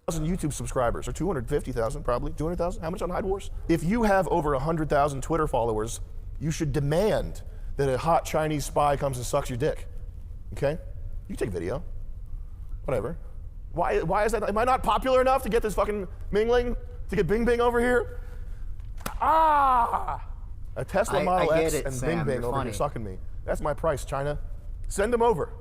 YouTube subscribers, or 250,000 probably, 200,000, how much on Hyde Wars? If you have over 100,000 Twitter followers, you should demand that a hot Chinese spy comes and sucks your dick, okay? You take video, whatever. Why is that? Am I not popular enough to get this fucking mingling? To get Bing Bing over here? Ah! A Tesla Model X and Bing Bing over here sucking me. That's my price, China. Send them over.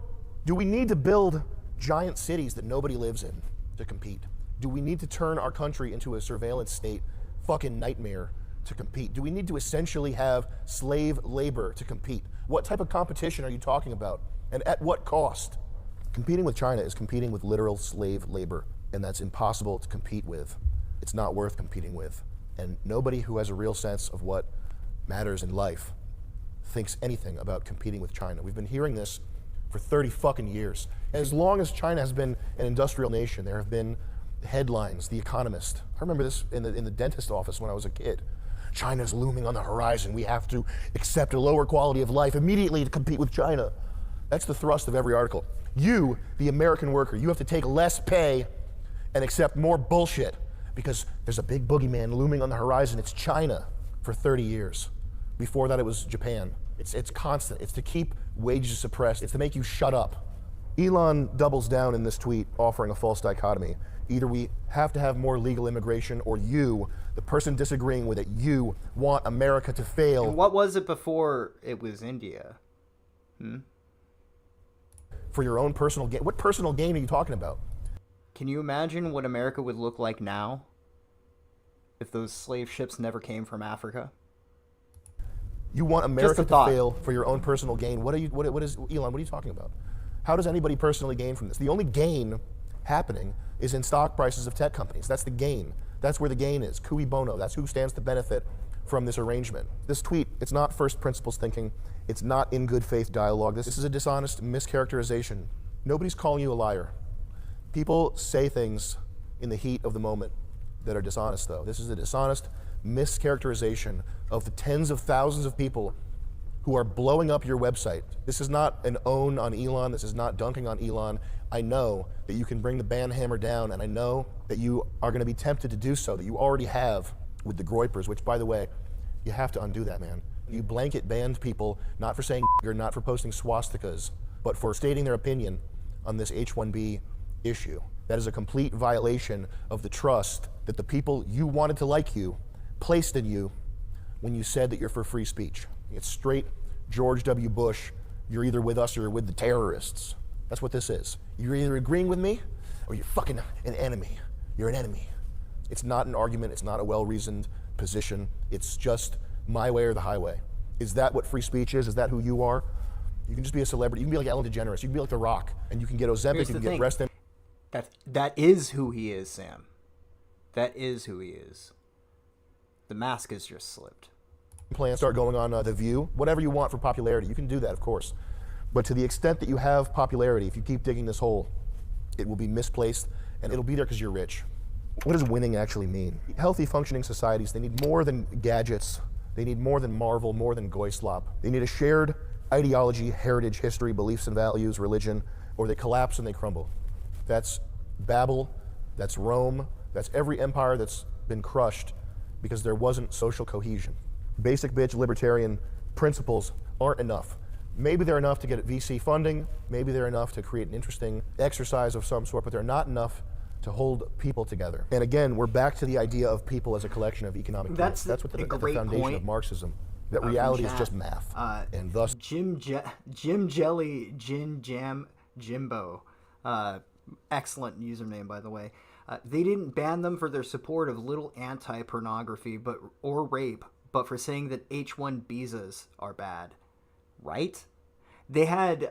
Do we need to build giant cities that nobody lives in to compete? Do we need to turn our country into a surveillance state fucking nightmare to compete? Do we need to essentially have slave labor to compete? What type of competition are you talking about? And at what cost? Competing with China is competing with literal slave labor, and that's impossible to compete with. It's not worth competing with. And nobody who has a real sense of what matters in life thinks anything about competing with China. We've been hearing this for 30 fucking years. As long as China has been an industrial nation, there have been headlines, The Economist. I remember this in the dentist office when I was a kid. China's looming on the horizon. We have to accept a lower quality of life immediately to compete with China. That's the thrust of every article. You, the American worker, you have to take less pay and accept more bullshit because there's a big boogeyman looming on the horizon. It's China for 30 years. Before that, it was Japan. It's constant. It's to keep wages suppressed. It's to make you shut up. Elon doubles down in this tweet, offering a false dichotomy. Either we have to have more legal immigration, or you, the person disagreeing with it, you want America to fail. And what was it before it was India? For your own personal gain. What personal gain are you talking about? Can you imagine what America would look like now if those slave ships never came from Africa? You want America to fail for your own personal gain. What is Elon? What are you talking about? How does anybody personally gain from this? The only gain happening is in stock prices of tech companies. That's the gain. That's where the gain is. Cui bono. That's who stands to benefit from this arrangement. This tweet, it's not first principles thinking. It's not in good faith dialogue. This is a dishonest mischaracterization. Nobody's calling you a liar. People say things in the heat of the moment that are dishonest, though. This is a dishonest mischaracterization of the tens of thousands of people who are blowing up your website. This is not an own on Elon. This is not dunking on Elon. I know that you can bring the ban hammer down, and I know that you are going to be tempted to do so, that you already have with the Groypers, which, by the way, you have to undo that, man. You blanket banned people, not for saying or not for posting swastikas, but for stating their opinion on this H-1B issue. That is a complete violation of the trust that the people you wanted to like you placed in you when you said that you're for free speech. It's straight George W. Bush. You're either with us or you're with the terrorists. That's what this is. You're either agreeing with me or you're fucking an enemy. You're an enemy. It's not an argument. It's not a well-reasoned position. It's just my way or the highway. Is that what free speech is? Is that who you are? You can just be a celebrity. You can be like Ellen DeGeneres. You can be like The Rock, and you can get Ozempic, you can get breast. That is who he is, Sam. That is who he is. The mask is just slipped. Plans start going on The View. Whatever you want for popularity, you can do that, of course. But to the extent that you have popularity, if you keep digging this hole, it will be misplaced, and it'll be there because you're rich. What does winning actually mean? Healthy, functioning societies, they need more than gadgets. They need more than Marvel, more than Goyslop. They need a shared ideology, heritage, history, beliefs and values, religion, or they collapse and they crumble. That's Babel, that's Rome, that's every empire that's been crushed because there wasn't social cohesion. Basic bitch libertarian principles aren't enough. Maybe they're enough to get VC funding, maybe they're enough to create an interesting exercise of some sort, but they're not enough to hold people together. And again, we're back to the idea of people as a collection of economic groups. That's what the foundation of Marxism. That reality is just math. And thus Jim Jelly Jin Jam Jimbo. Excellent username, by the way. They didn't ban them for their support of little anti-pornography or rape, but for saying that H1 visas are bad. Right? They had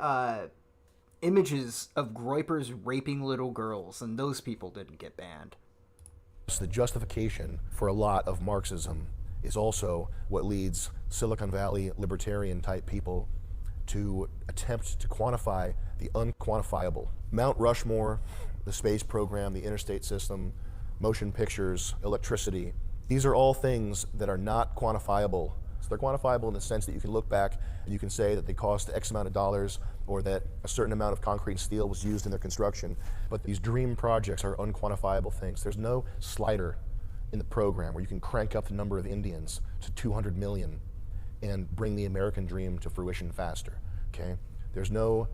images of Groypers raping little girls, and those people didn't get banned. The justification for a lot of Marxism is also what leads Silicon Valley libertarian type people to attempt to quantify the unquantifiable. Mount Rushmore, the space program, the interstate system, motion pictures, electricity. These are all things that are not quantifiable. So they're quantifiable in the sense that you can look back and you can say that they cost X amount of dollars or that a certain amount of concrete and steel was used in their construction. But these dream projects are unquantifiable things. There's no slider in the program where you can crank up the number of Indians to 200 million and bring the American dream to fruition faster, okay? There's no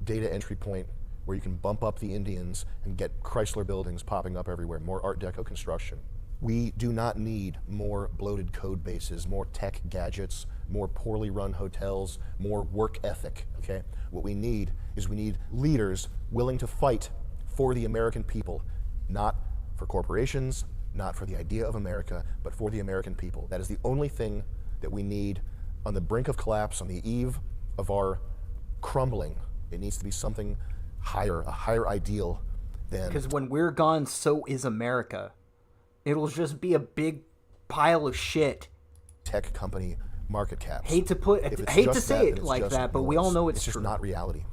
data entry point where you can bump up the Indians and get Chrysler buildings popping up everywhere, more Art Deco construction. We do not need more bloated code bases, more tech gadgets, more poorly run hotels, more work ethic, okay? What we need is we need leaders willing to fight for the American people, not for corporations, not for the idea of America, but for the American people. That is the only thing that we need on the brink of collapse, on the eve of our crumbling. It needs to be something higher, a higher ideal than... Because when we're gone, so is America. It'll just be a big pile of shit. Tech company market caps. Hate to say it like that, but we all know it's just true. Not reality.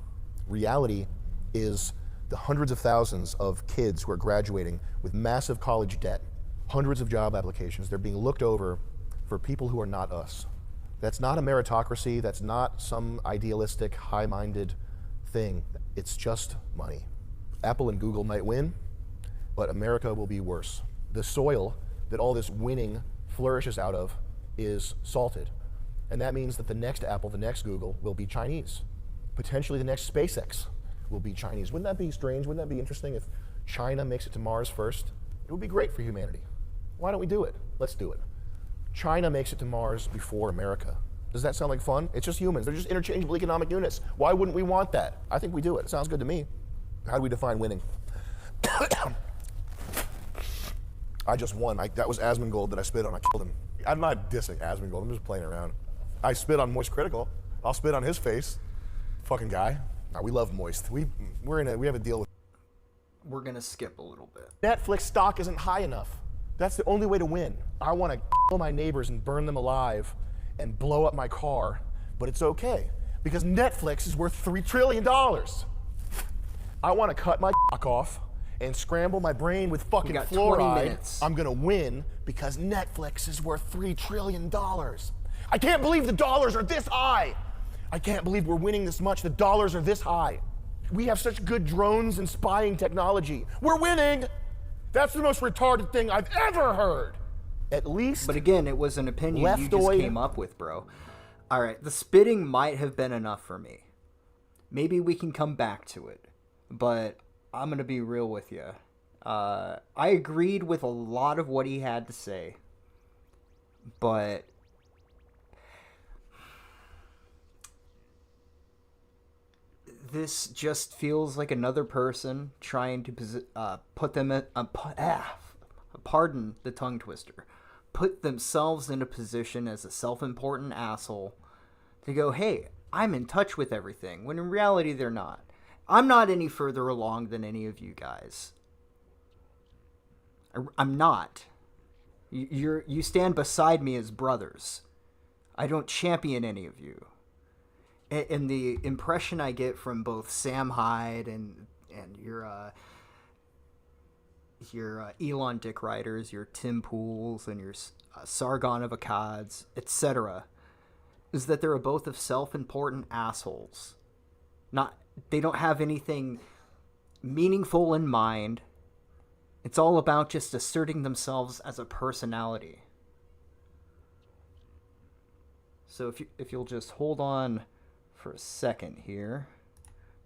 Reality is the hundreds of thousands of kids who are graduating with massive college debt, hundreds of job applications. They're being looked over for people who are not us. That's not a meritocracy. That's not some idealistic, high-minded thing. It's just money. Apple and Google might win, but America will be worse. The soil that all this winning flourishes out of is salted. And that means that the next Apple, the next Google will be Chinese. Potentially the next SpaceX will be Chinese. Wouldn't that be strange? Wouldn't that be interesting if China makes it to Mars first? It would be great for humanity. Why don't we do it? Let's do it. China makes it to Mars before America. Does that sound like fun? It's just humans. They're just interchangeable economic units. Why wouldn't we want that? I think we do it. It sounds good to me. How do we define winning? I just won. That was Asmongold that I spit on. I killed him. I'm not dissing Asmongold. I'm just playing around. I spit on Moist Critical. I'll spit on his face. Fucking guy. No, we love Moist. We have a deal with. We're gonna skip a little bit. Netflix stock isn't high enough. That's the only way to win. I want to kill my neighbors and burn them alive and blow up my car, but it's okay because Netflix is worth $3 trillion. I want to cut my cock off and scramble my brain with fucking fluoride. I'm gonna win because Netflix is worth $3 trillion. I can't believe the dollars are this high. I can't believe we're winning this much. The dollars are this high. We have such good drones and spying technology. We're winning. That's the most retarded thing I've ever heard. At least. But again, it was an opinion you just came up with, bro. All right, the spitting might have been enough for me. Maybe we can come back to it. But I'm going to be real with you. I agreed with a lot of what he had to say. But this just feels like another person trying to put them in, pardon the tongue twister, put themselves in a position as a self-important asshole to go, hey, I'm in touch with everything, when in reality they're not. I'm not any further along than any of you guys. I'm not. You stand beside me as brothers. I don't champion any of you. And the impression I get from both Sam Hyde and your Elon Dick Riders, your Tim Pools, and your Sargon of Akkads, etc., is that they're both of self-important assholes. They don't have anything meaningful in mind. It's all about just asserting themselves as a personality. So if you'll just hold on for a second here.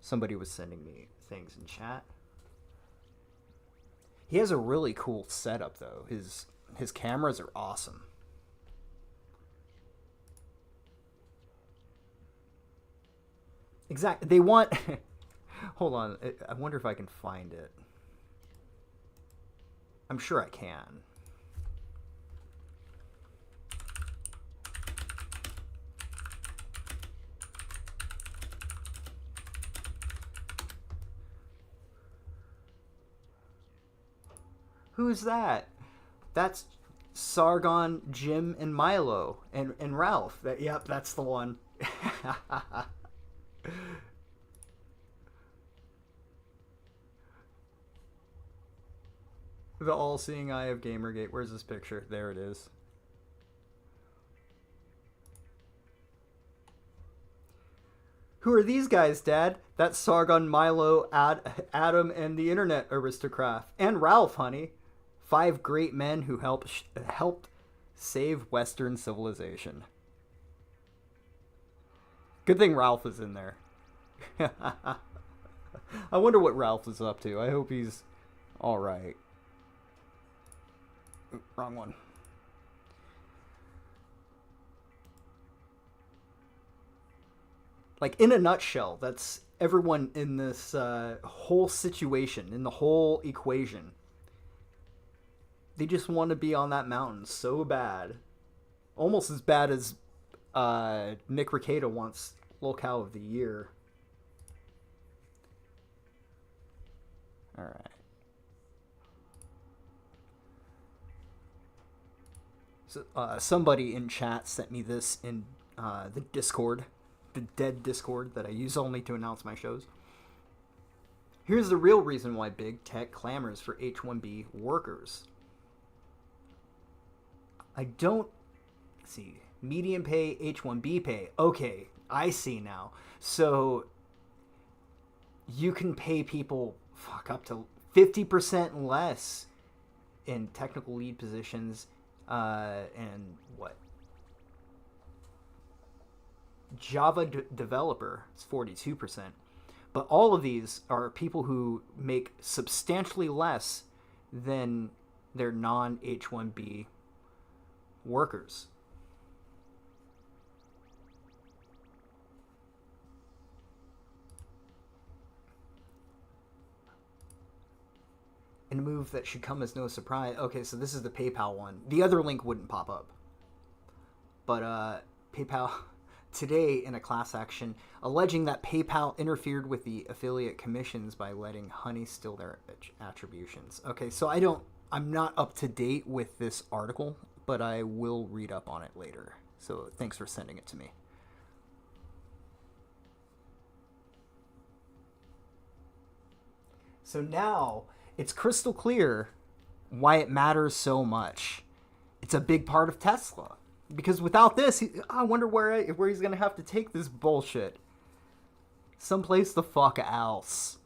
Somebody was sending me things in chat. He has a really cool setup though. His cameras are awesome. Exactly. They want hold on. I wonder if I can find it. I'm sure I can. Who's that? That's Sargon, Jim, and Milo, and Ralph. Yep, that's the one. The all-seeing eye of Gamergate. Where's this picture? There it is. Who are these guys, Dad? That's Sargon, Milo, Adam, and the Internet Aristocrat. And Ralph, honey. 5 great men who helped save Western civilization. Good thing Ralph is in there. I wonder what Ralph is up to. I hope he's alright. Wrong one. Like, in a nutshell, that's everyone in this whole situation, in the whole equation. They just want to be on that mountain so bad. Almost as bad as Nick Rekieta wants Locale of the Year. Alright. So, somebody in chat sent me this in the Discord. The dead Discord that I use only to announce my shows. Here's the real reason why big tech clamors for H-1B workers. I don't see median pay, H-1B pay. Okay, I see now. So you can pay people up to 50% less in technical lead positions and what? Java developer is 42%. But all of these are people who make substantially less than their non-H-1B workers. In a move that should come as no surprise. Okay, so this is the PayPal one. The other link wouldn't pop up. But PayPal today in a class action alleging that PayPal interfered with the affiliate commissions by letting Honey steal their attributions. Okay, so I'm not up to date with this article, but I will read up on it later. So thanks for sending it to me. So now it's crystal clear why it matters so much. It's a big part of Tesla. Because without this, I wonder where he's going to have to take this bullshit. Someplace the fuck else.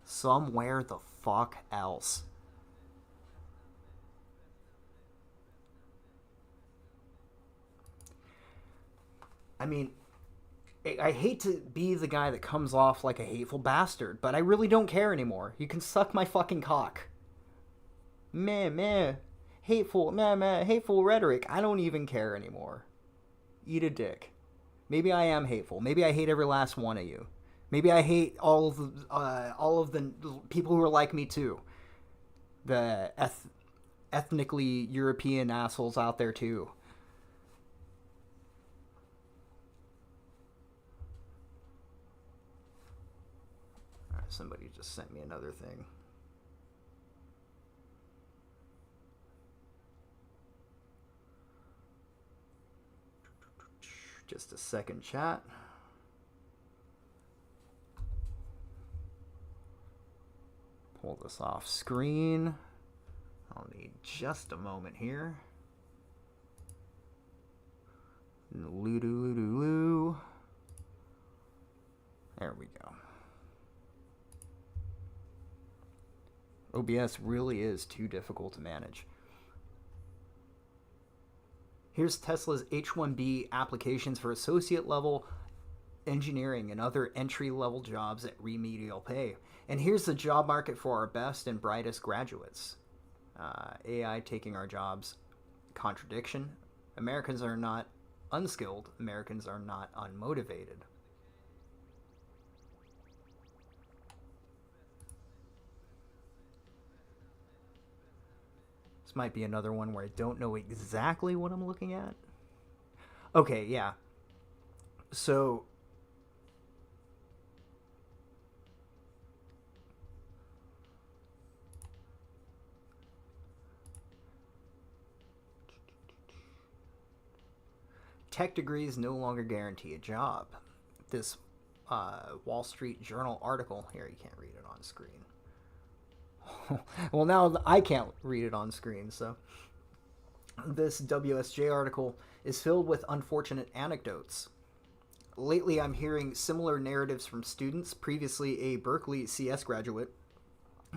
Somewhere the fuck else. I mean, I hate to be the guy that comes off like a hateful bastard, but I really don't care anymore. You can suck my fucking cock. Meh, hateful rhetoric. I don't even care anymore. Eat a dick. Maybe I am hateful. Maybe I hate every last one of you. Maybe I hate all of the people who are like me too. The ethnically European assholes out there too. All right, somebody just sent me another thing. Just a second, chat. Pull this off screen. I'll need just a moment here. Loo. There we go. OBS really is too difficult to manage. Here's Tesla's H-1B applications for associate level engineering and other entry-level jobs at remedial pay. And here's the job market for our best and brightest graduates. AI taking our jobs. Contradiction. Americans are not unskilled. Americans are not unmotivated. This might be another one where I don't know exactly what I'm looking at. Okay, yeah. So tech degrees no longer guarantee a job. This Wall Street Journal article. Here, you can't read it on screen. Well, now I can't read it on screen, so this WSJ article is filled with unfortunate anecdotes. Lately, I'm hearing similar narratives from students, previously a Berkeley CS graduate,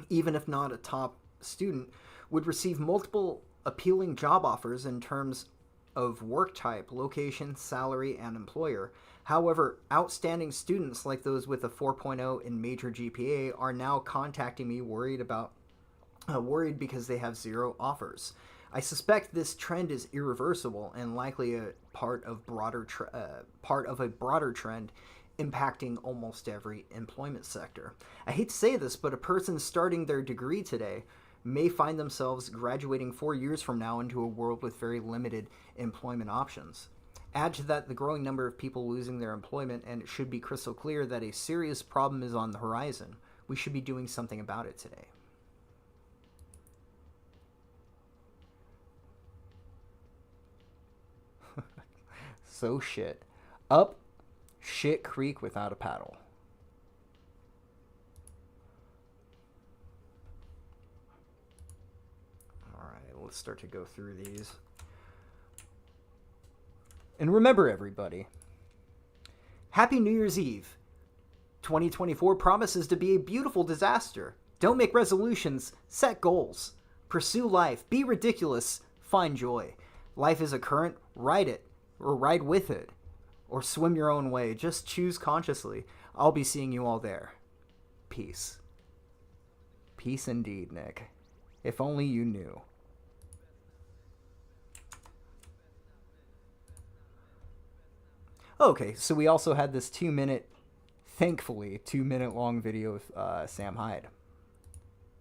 even if not a top student, would receive multiple appealing job offers in terms of work type, location, salary, and employer. However, outstanding students like those with a 4.0 in major GPA are now contacting me worried because they have zero offers. I suspect this trend is irreversible and likely a part of a broader trend impacting almost every employment sector. I hate to say this, but a person starting their degree today may find themselves graduating 4 years from now into a world with very limited employment options. Add to that the growing number of people losing their employment, and it should be crystal clear that a serious problem is on the horizon. We should be doing something about it today. So shit. Up shit creek without a paddle. Alright, let's start to go through these. And remember, everybody, Happy New Year's Eve. 2024 promises to be a beautiful disaster. Don't make resolutions, set goals. Pursue life, be ridiculous, find joy. Life is a current, ride it. Or ride with it, or swim your own way. Just choose consciously. I'll be seeing you all there. Peace. Peace indeed, Nick. If only you knew. Okay, so we also had this 2-minute, thankfully, 2-minute long video of Sam Hyde.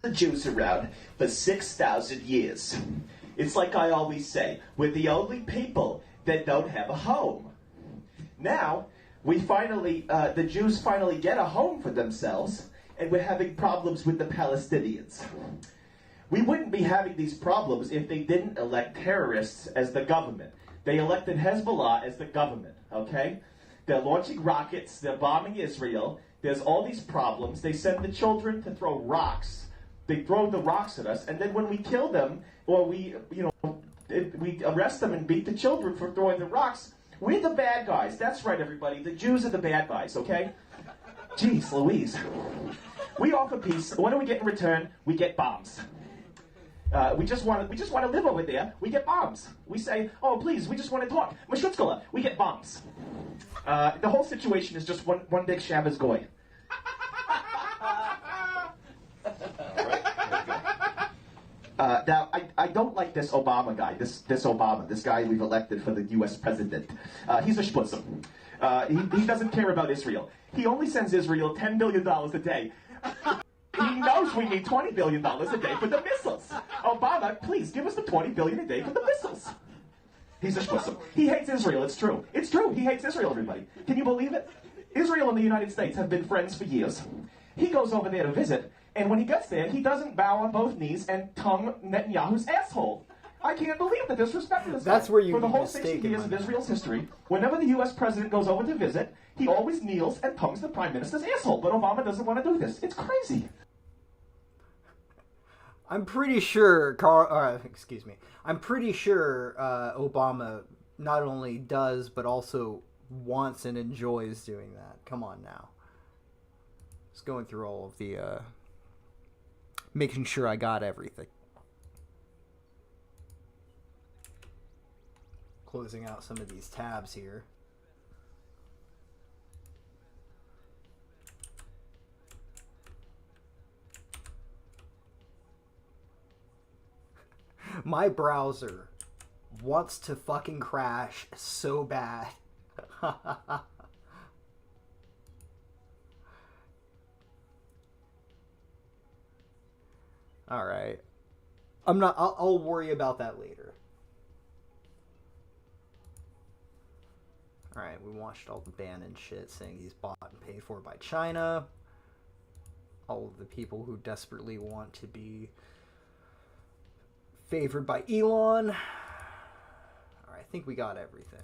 The Jews around for 6,000 years. It's like I always say, we're the only people that don't have a home. Now, the Jews finally get a home for themselves, and we're having problems with the Palestinians. We wouldn't be having these problems if they didn't elect terrorists as the government. They elected Hezbollah as the government, okay? They're launching rockets, they're bombing Israel, there's all these problems. They send the children to throw rocks. They throw the rocks at us, and then when we kill them, or we arrest them and beat the children for throwing the rocks, we're the bad guys. That's right, everybody. The Jews are the bad guys, okay? Jeez Louise. We offer peace. What do we get in return? We get bombs. We just want to live over there. We get bombs. We say, oh, please, we just want to talk. Mashutskala. We get bombs. The whole situation is just one big Shabbos goy. Now, I don't like this Obama guy, this Obama, this guy we've elected for the U.S. president. He's a schputzum. He doesn't care about Israel. He only sends Israel $10 billion a day. He knows we need $20 billion a day for the missiles. Obama, please, give us the $20 billion a day for the missiles. He's a schputzum. He hates Israel, it's true. It's true, he hates Israel, everybody. Can you believe it? Israel and the United States have been friends for years. He goes over there to visit, and when he gets there, he doesn't bow on both knees and tongue Netanyahu's asshole. I can't believe the disrespect of this guy. That's where you For the whole mistake 60 him years on of that. Israel's history, whenever the U.S. president goes over to visit, he always kneels and tongues the prime minister's asshole. But Obama doesn't want to do this. It's crazy. I'm pretty sure I'm pretty sure Obama not only does but also wants and enjoys doing that. Come on now. Just going through all of the making sure I got everything. Closing out some of these tabs here. My browser wants to fucking crash so bad. Alright. I'll worry about that later. Alright, we watched all the Bannon shit saying he's bought and paid for by China. All of the people who desperately want to be favored by Elon. Alright, I think we got everything.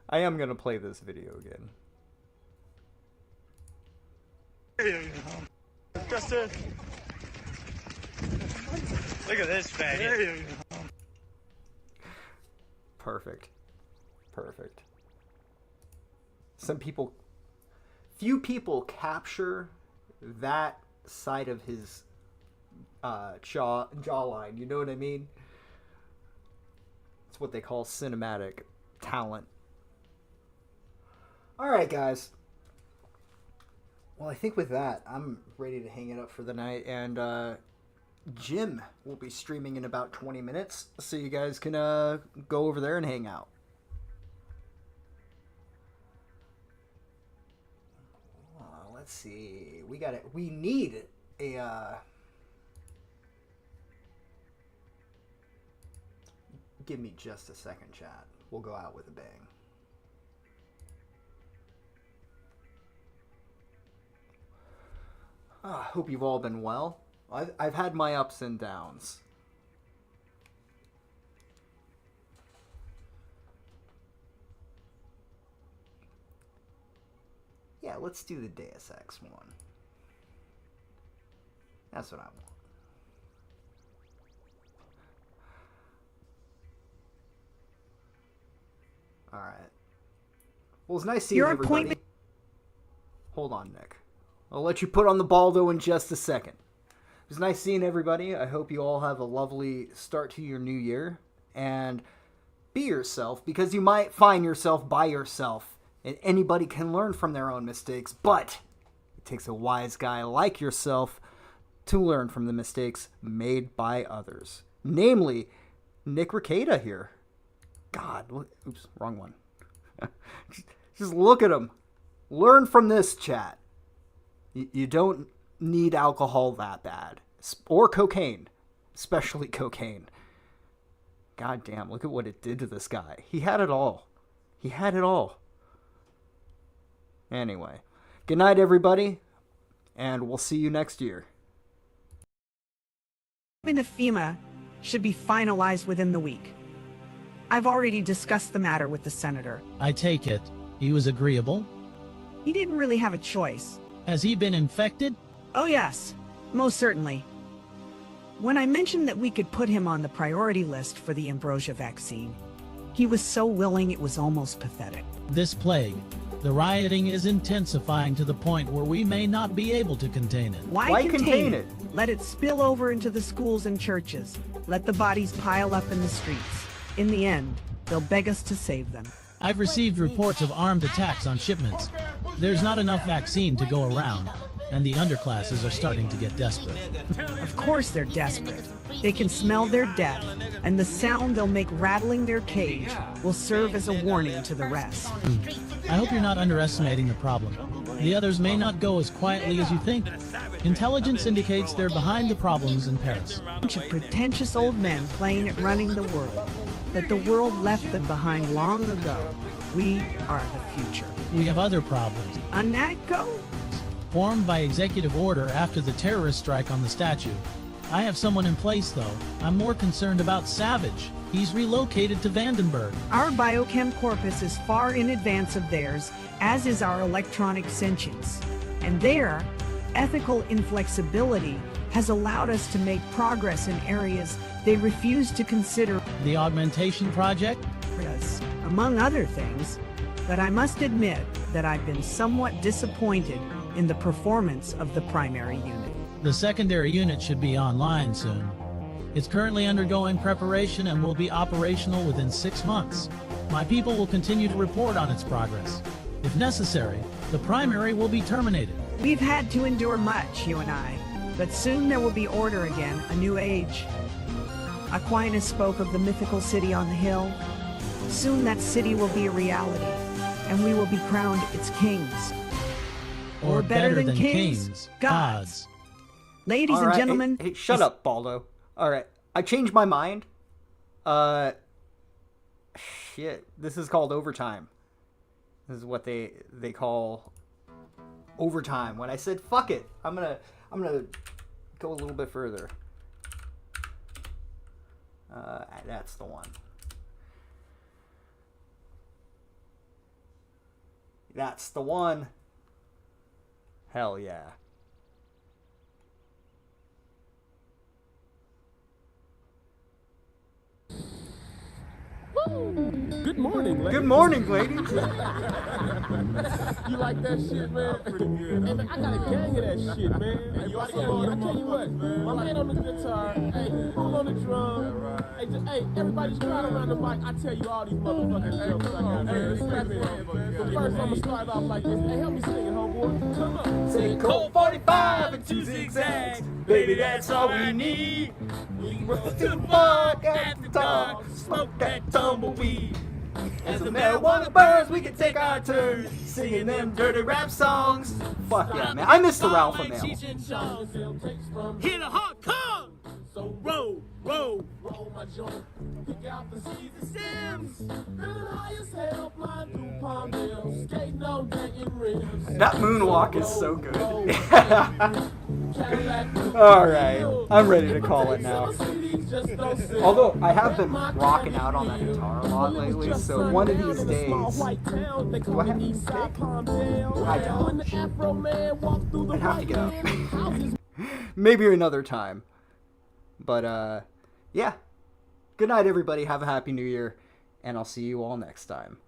I am gonna play this video again. Justin. Look at this faggot. Perfect. Few people capture that side of his jawline. You know what I mean? It's what they call cinematic talent. All right, guys. Well, I think with that, I'm ready to hang it up for the night, and Jim will be streaming in about 20 minutes, so you guys can go over there and hang out. Let's see. We need a give me just a second, chat. We'll go out with a bang. Hope you've all been well. I've had my ups and downs. Yeah, let's do the Deus Ex one. That's what I want. All right. Well, it's nice seeing everybody. Appointment. Hold on, Nick. I'll let you put on the Baldo in just a second. It was nice seeing everybody. I hope you all have a lovely start to your new year. And be yourself, because you might find yourself by yourself. And anybody can learn from their own mistakes. But it takes a wise guy like yourself to learn from the mistakes made by others. Namely, Nick Rekieta here. God, oops, wrong one. Just look at him. Learn from this, chat. You don't need alcohol that bad. Or cocaine. Especially cocaine. God damn, look at what it did to this guy. He had it all. He had it all. Anyway. Good night, everybody. And we'll see you next year. The FEMA should be finalized within the week. I've already discussed the matter with the senator. I take it he was agreeable? He didn't really have a choice. Has he been infected? Oh yes, most certainly. When I mentioned that we could put him on the priority list for the ambrosia vaccine, he was so willing it was almost pathetic. This plague, the rioting is intensifying to the point where we may not be able to contain it. Why contain it? Let it spill over into the schools and churches. Let the bodies pile up in the streets. In the end, they'll beg us to save them. I've received reports of armed attacks on shipments. There's not enough vaccine to go around, and the underclasses are starting to get desperate. Of course they're desperate. They can smell their death, and the sound they'll make rattling their cage will serve as a warning to the rest. I hope you're not underestimating the problem. The others may not go as quietly as you think. Intelligence indicates they're behind the problems in Paris. A bunch of pretentious old men playing at running the world. That the world left them behind long ago. We are the future. We have other problems. A NATCO? Formed by executive order after the terrorist strike on the statue. I have someone in place, though. I'm more concerned about Savage. He's relocated to Vandenberg. Our biochem corpus is far in advance of theirs, as is our electronic sentience. And their ethical inflexibility has allowed us to make progress in areas they refuse to consider. The augmentation project? Yes, among other things. But I must admit that I've been somewhat disappointed in the performance of the primary unit. The secondary unit should be online soon. It's currently undergoing preparation and will be operational within 6 months. My people will continue to report on its progress. If necessary, the primary will be terminated. We've had to endure much, you and I, but soon there will be order again, a new age. Aquinas spoke of the mythical city on the hill. Soon that city will be a reality, and we will be crowned its kings. Or better than kings, gods. Ladies and gentlemen... Hey, shut up, Baldo. Alright, I changed my mind. Shit, this is called overtime. This is what they call overtime. When I said, fuck it, I'm gonna go a little bit further. That's the one. That's the one. Hell yeah. Good morning, ladies. Good morning, ladies. You like that shit, man? Pretty good. Hey, man, I got a gang of that shit, man. Hey, you I tell you what, my man on the guitar, hey, Fool on the drum. Hey, everybody's crowd around the mic. I tell you all these motherfucking jokes I got. Hey, strap in. But first, I'm gonna start off like this. Hey, help me sing it, homeboy. Come on. Say Colt 45 and 2 zigzags. Baby, that's all we need. We roll to the park at the dark, smoke that tumbleweed. As the marijuana burns, we can take our turns singing them dirty rap songs. Fuck yeah, man. I miss the Ralph mail. Here the hawk come. So roll, roll, roll my joint. Pick out the seeds and stems. Feeling high as hell, flying through Palmdale, skating on Dayton rims. That moonwalk is so good. Alright, I'm ready to call it now. Although, I have been rocking out on that guitar a lot lately, so one of these days... Do I have to pick? I don't. I'd have to get up. Maybe another time. But, yeah. Good night, everybody. Have a happy new year, and I'll see you all next time.